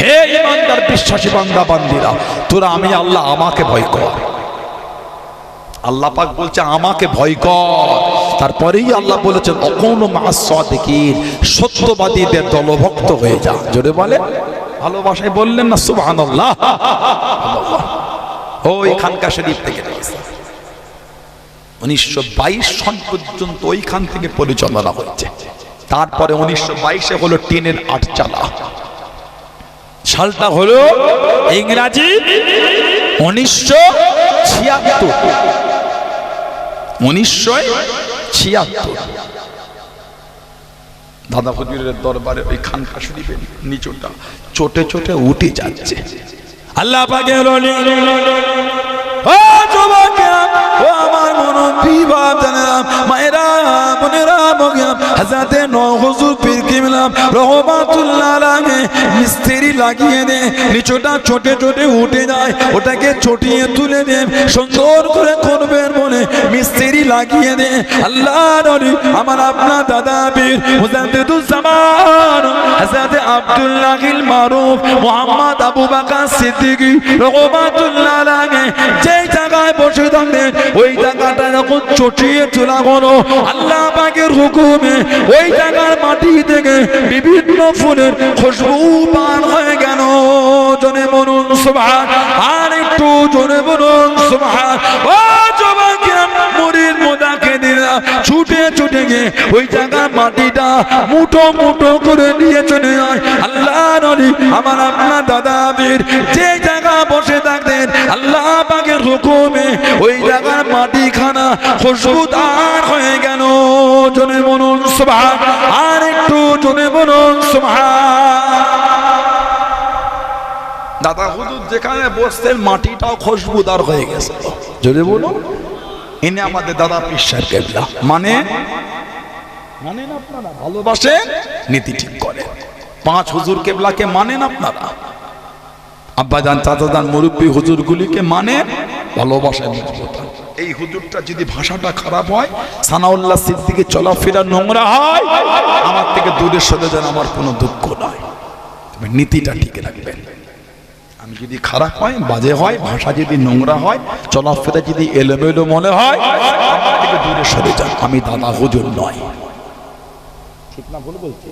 হে ঈমানদার বিশ্বাসী বান্দা বান্দীরা, তোরা আমি আল্লাহ আমাকে ভয় কর। আল্লাহ পাক বলছে আমাকে ভয় কর। তারপরেই আল্লাহ বলেছেন অকুনু মা'আস সাদিকিন, সত্যবাদীদের দলভুক্ত হয়ে যা। জোরে বলে। ভালোবাসায় বললেন না সুবহানাল্লাহ। ওই খানকা শরীফ থেকে 1922 সন পর্যন্ত ওইখান থেকে পরিচালনা হচ্ছে। তারপরে 1922-এ হলো টিনের 8 চালা। সালটা হলো ইংরাজি 1976। 1976 দাদা হুজুরের দরবারে ওই খানকা শরীফের নিচটা চটে চটে উঠে যাচ্ছে। আল্লাহ পাকের ওলি, ও যুবকেরা, ও আমার মুরব্বি বাপজানেরা, মায়েরা, বোনেরা, হযরতে নও হুজুর পীর কিবলা রহমাতুল্লাহ আলাইহি মিস্ত্রি লাগিয়ে দে, নিচটা ছোটে ছোটে উঠে যায়, ওটাকে চটিয়ে তুলে দে, সুন্দর করে করবেন বলে মিস্ত্রি লাগিয়ে দে। আল্লাহর ওলি আমার আপনার দাদা পীর মুজাদ্দিদুজ্জামান হযরতে আব্দুল্লাহিল মারুফ মুহাম্মদ আবু বকর সিদ্দিকী রহমাতুল্লাহ আলাইহি যে জায়গায় বসে থাকতেন, ওই জায়গাটা যখন চটিয়ে তোলা হলো আল্লাহ পাকের হুকুমে, ওই জায়গার মাটি থেকে বিভিন্ন ফুলের খুশবু পান হয়ে গেল। জোরে বলুন সুবহান। আর একটু জোরে বলুন সুবহান। ও যুবকেরা, মুরিদ মুদাক্কিরিরা ছুটে ছুটে গিয়ে ওই জায়গার মাটিটা মুঠো মুঠো করে নিয়ে চলে যায়। আল্লাহর ওলি আমার আপনার দাদা পীর যে জায়গা বসে থাকতেন, আল্লাহ পাকের হুকুমে ওই জায়গার মাটিখানা খুশবুদার হয়ে গেল। জোরে বলুন সুবহান। আর একটু জোরে বলুন সুবহান। দাদা হুজুর যেখানে বসতেন মাটিটাও খুশবুদার হয়ে গেছে। জোরে বলুন। ইনি আমাদের দাদা পীর সাহেব কেবলা। মানেন আপনারা? ভালোবাসেন, নীতি ঠিক করেন। 5 হুজুর কেবলাকে মানেন আপনারা? আব্বাজান, চাচাজান, মুরব্বী হুজুরগুলিকে মানেন, ভালোবাসেন। এই হুজুরটা যদি ভাষাটা খারাপ হয়, সানাউল্লাহ সিদ্দিকী চলাফেরা নোংরা হয়, আমার থেকে দূরে সরে যান, আমার কোনো দুঃখ নাই। তবে নীতিটা ঠিক রাখবেন। আমি যদি খারাপ হয়, বাজে হয়, ভাষা যদি নোংরা হয়, চলাফেরা যদি এলোমেলো মনে হয়, আমার থেকে দূরে সরে যান। আমি দাদা হুজুর নয়। ঠিক না ভুল বলছি?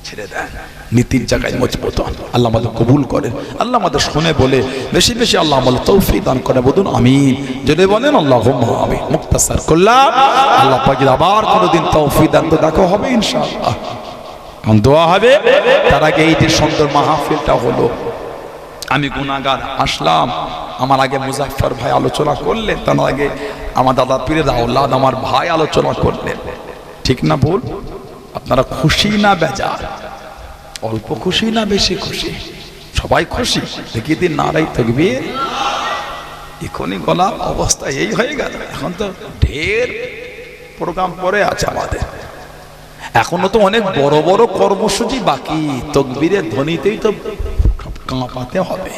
ছেড়ে দেন, নীতির জায়গায় মজবুত হন। আল্লাহ আমাদের কবুল করেন, আল্লাহ আমাদের শুনে বলে বেশি বেশি আল্লাহ আমাদের তৌফিক দান করে। বলুন আমিন। যদি বলেন আল্লাহুম্মা আমিন। মুক্তাসার করলাম, আল্লাহ পাক আবার কোনোদিন তৌফিক দান তো দেখা হবে ইনশাআল্লাহ। এখন দোয়া হবে। তার আগে এই যে সুন্দর মাহফিলটা হলো, আমি গুনাহগার আসলাম, আমার আগে মুজাফফর ভাই আলোচনা করলেন, তার আগে আমার দাদা পীরের আওলাদ আমার ভাই আলোচনা করলেন। ঠিক না ভুল? আপনারা খুশি না বেজার? অল্প খুশি না বেশি খুশি? সবাই খুশি? দেখি দিন নারাই তাকবীর। এখনই গলা অবস্থা এই হয়ে গেল। এখন তো ঢের প্রোগ্রাম পরে আছে আমাদের, এখনো তো অনেক বড় বড় কর্মসূচি বাকি। তাকবীরের ধ্বনিতেই তো কাঁপাতে হবে।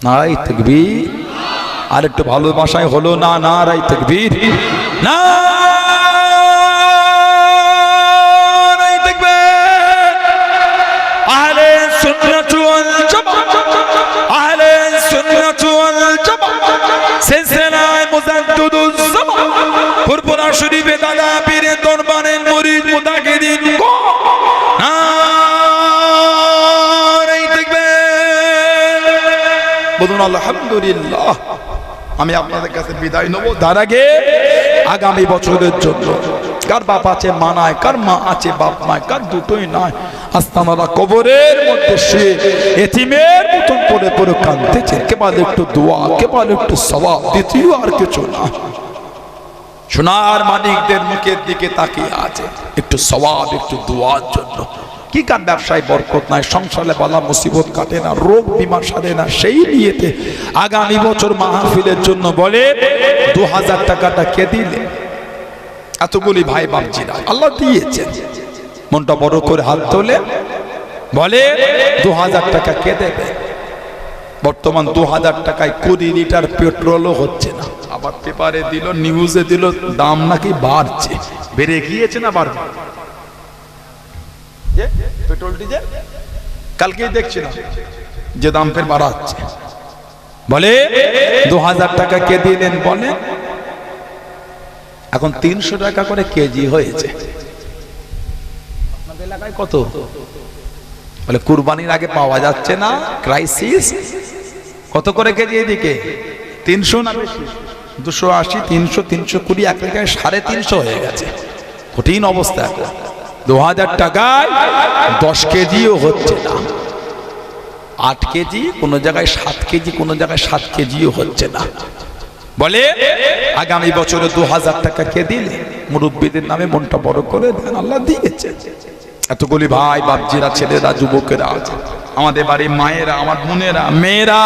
নারাই তাকবীর। আর একটু ভালোবাসায় হলো না? নারাই তাকবীর। না শরীফে দাদা পীরের দরবারের মুরিদ মুতাকিদিন নারায়ে তাকবীর। বলুন আলহামদুলিল্লাহ। আমি আপনাদের কাছে বিদায় নেব। তার আগে আগামী বছরের জন্য কার বাপ আছে মা নাই, কার মা আছে বাপ নাই, কার দুটোই নাই, আস্তানারা কবরের মধ্যে সে এতিমের মতন পড়ে পড়ে কাঁদতেছে। কেবল একটু দোয়া, কেবল একটু সওয়াব, দ্বিতীয় আর কিছু না। সোনার মানিকদের মুখের দিকে তাকিয়ে আছে একটু সওয়াব, একটু দোয়ার জন্য। কি কার ব্যবসায় বরকত নাই, সংসারে বালা মুসিবত কাটে না, রোগ বিমার সারে না, সেই নিয়েতে আগামী বছর মাহফিলের জন্য বলে 2000 টাকাটা কে দিলে? এতগুলি ভাই বাপজিরা আল্লাহ দিয়েছেন। মনটা বড় করে হাত তোলে, বলে 2000 টাকা কে দেবে? বর্তমান 2000 টাকায় 20 লিটার পেট্রোলও হচ্ছে না। আবার পেপারে দিল, নিউজে দিল, দাম নাকি বাড়ছে। বেড়ে গিয়েছে না বাড়বে? পেট্রোল ডিজেল কালকেই দেখছিলাম যে দাম ফের বাড়াচ্ছে। বলে 2000 টাকা কে দিলেন? বলে এখন 300 টাকা করে কেজি হয়েছে। আপনাদের এলাকায় কত? বলে কুরবানির আগে পাওয়া যাচ্ছে না, ক্রাইসিস। কত করে কেজি এদিকে? 300 না বেশি? 280, 300, 320, এক জায়গায় 350 হয়ে গেছে। কঠিন অবস্থা এখন। 2000 টাকায় 10 কেজিও হচ্ছে না। 8 কেজি, কোন জায়গায় 7 কেজি, কোন জায়গায় 7 কেজিও হচ্ছে না। বলে আগামী বছরে 2000 টাকা কে দিলে? মুরব্বীদের নামে মনটা বড় করে দেন, আল্লাহ দিয়েছে। এতগুলি ভাই বাপজিরা, ছেলেরা, যুবকেরা আছে আমাদের বাড়ির মায়েরা, আমার বোনেরা, মেয়েরা,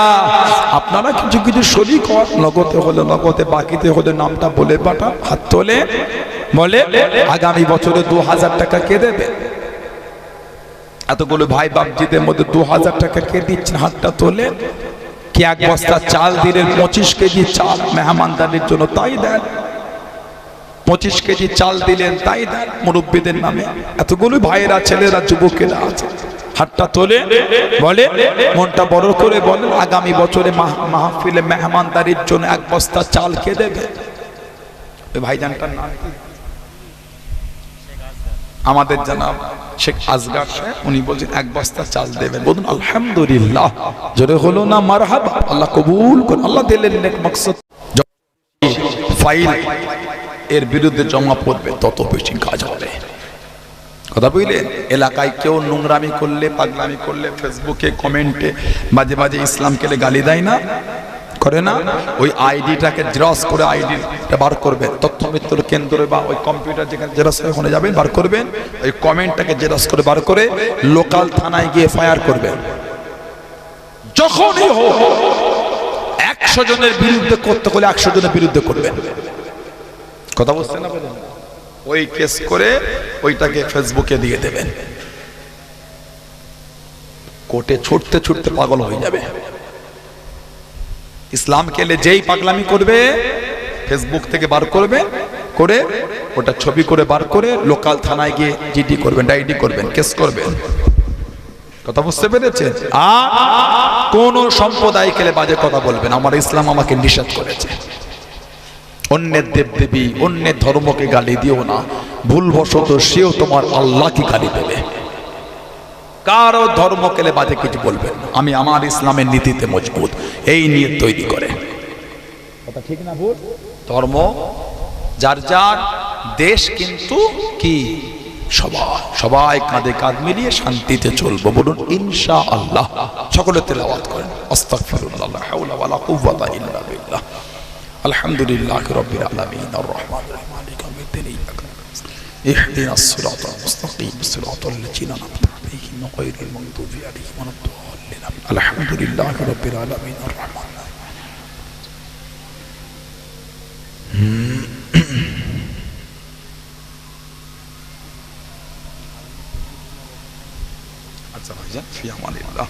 আপনারা কিছু কিছু শরীক হন। নগদে হলে নগদে, বাকিতে হলে নামটা বলে পাঠান। হাত তোলে, বলে আগামী বছরে 2000 টাকা কে দেবে? এতগুলো ভাই বাপজিদের মধ্যে 2000 টাকা কে দিচ্ছেন? হাতটা তোলে। কি এক বস্তা চাল দিলেন? 25 কেজি চাল মেহমানদারির জন্য, তাই দেন। 25 কেজি চাল দিলেন, তাই দেন মুরব্বীদের নামে। এতগুলো ভাইয়েরা, ছেলেরা, যুবকেরা আছে, হাতটা তোলে, বলে মনটা বড় করে বলেন আগামী বছরে মাহফিলে মেহমানদারির জন্য 1 বস্তা চাল কে দেবে? ওই ভাইজানটার নাম কি? আমাদের জানাব শেখ আসগার সাহেব, উনি বলছেন 1 বস্তা চাল দেবেন। বলুন আলহামদুলিল্লাহ। জোরে হলো না মারহাবা? আল্লাহ কবুল করুন। আল্লাহ দিলেন নেক মাকসাদ। ফাইল এর বিরুদ্ধে জমা পড়বে তত বেশি কাজ হবে। কথা বুঝলেন? এলাকায় কেউ নোংরামি করলে, পাগলামি করলে, ফেসবুকে কমেন্টে মাঝে মাঝে ইসলামকে গালি দেয় না, করে না? ওই আইডিটাকে জেরক্স করে আইডিটা বার করবেন, তথ্য মিত্র কেন্দ্রে বা ওই কম্পিউটার যেখানে জেরক্স হয় ওখানে যাবেন, বার করবেন। ওই কমেন্টটাকে জেরক্স করে বার করে লোকাল থানায় গিয়ে এফআইআর করবেন। যখনই হোক 100 জনের বিরুদ্ধে করতে হলে 100 জনের বিরুদ্ধে করবেন। কথা বুঝছেন না? ওই কেস করে ওইটাকে ফেসবুকে দিয়ে দেবেন। কোর্টে ছুটতে ছুটতে পাগল হয়ে যাবে। ইসলামকে যেই পাগলামি করবে ফেসবুক থেকে বার করবে, করে ওটা ছবি করে বার করে লোকাল থানায় গিয়ে জিডি করবেন, ডাইডি করবেন, কেস করবেন। কথা বুঝতে পেরেছেন? কোন সম্প্রদায় খেলে বাজে কথা বলবেন, আমার ইসলাম আমাকে নিষেধ করেছে। অন্যের দেবদেবী অন্যের ধর্মকে গালি দিও না, ভুলবশত সেও তোমার আল্লাহকে গালি দেবে। কারো ধর্ম কেলে বাজে কিছু বলবেন না, আমি আমার ইসলামের নীতিতে মজবুত, এই নিয়ে তৈরি করে কথা ঠিক না ভুল? ধর্ম যার যার, দেশ কিন্তু কি সবাই, সবাই কাঁধে কাঁধ মিলিয়ে শান্তিতে চলবো, বলুন ইনশাআল্লাহ। সকলে তেলাওয়াত করেন আস্তাগফিরুল্লাহ লা হাওলা ওয়ালা কুওয়াতা ইল্লা বিল্লাহ। আলহামদুলিল্লাহি রাব্বিল আলামিন আর রহমানির রহিম মালিকি ইয়াউমিদ্দিন ইয়্যাকা ইহদিনাস সিরাতাল মুস্তাকিম সিরাতাল লাযিনা আন'আমতা আলাইহিম গায়রিল মাগদুবি আলাইহিম ওয়ালাদ-দাল্লিন। আলহামদুলিল্লাহি রাব্বিল আলামিন আর রহমানির রহিম। আচ্ছা ভাইজান, ফি আমানিল্লাহ।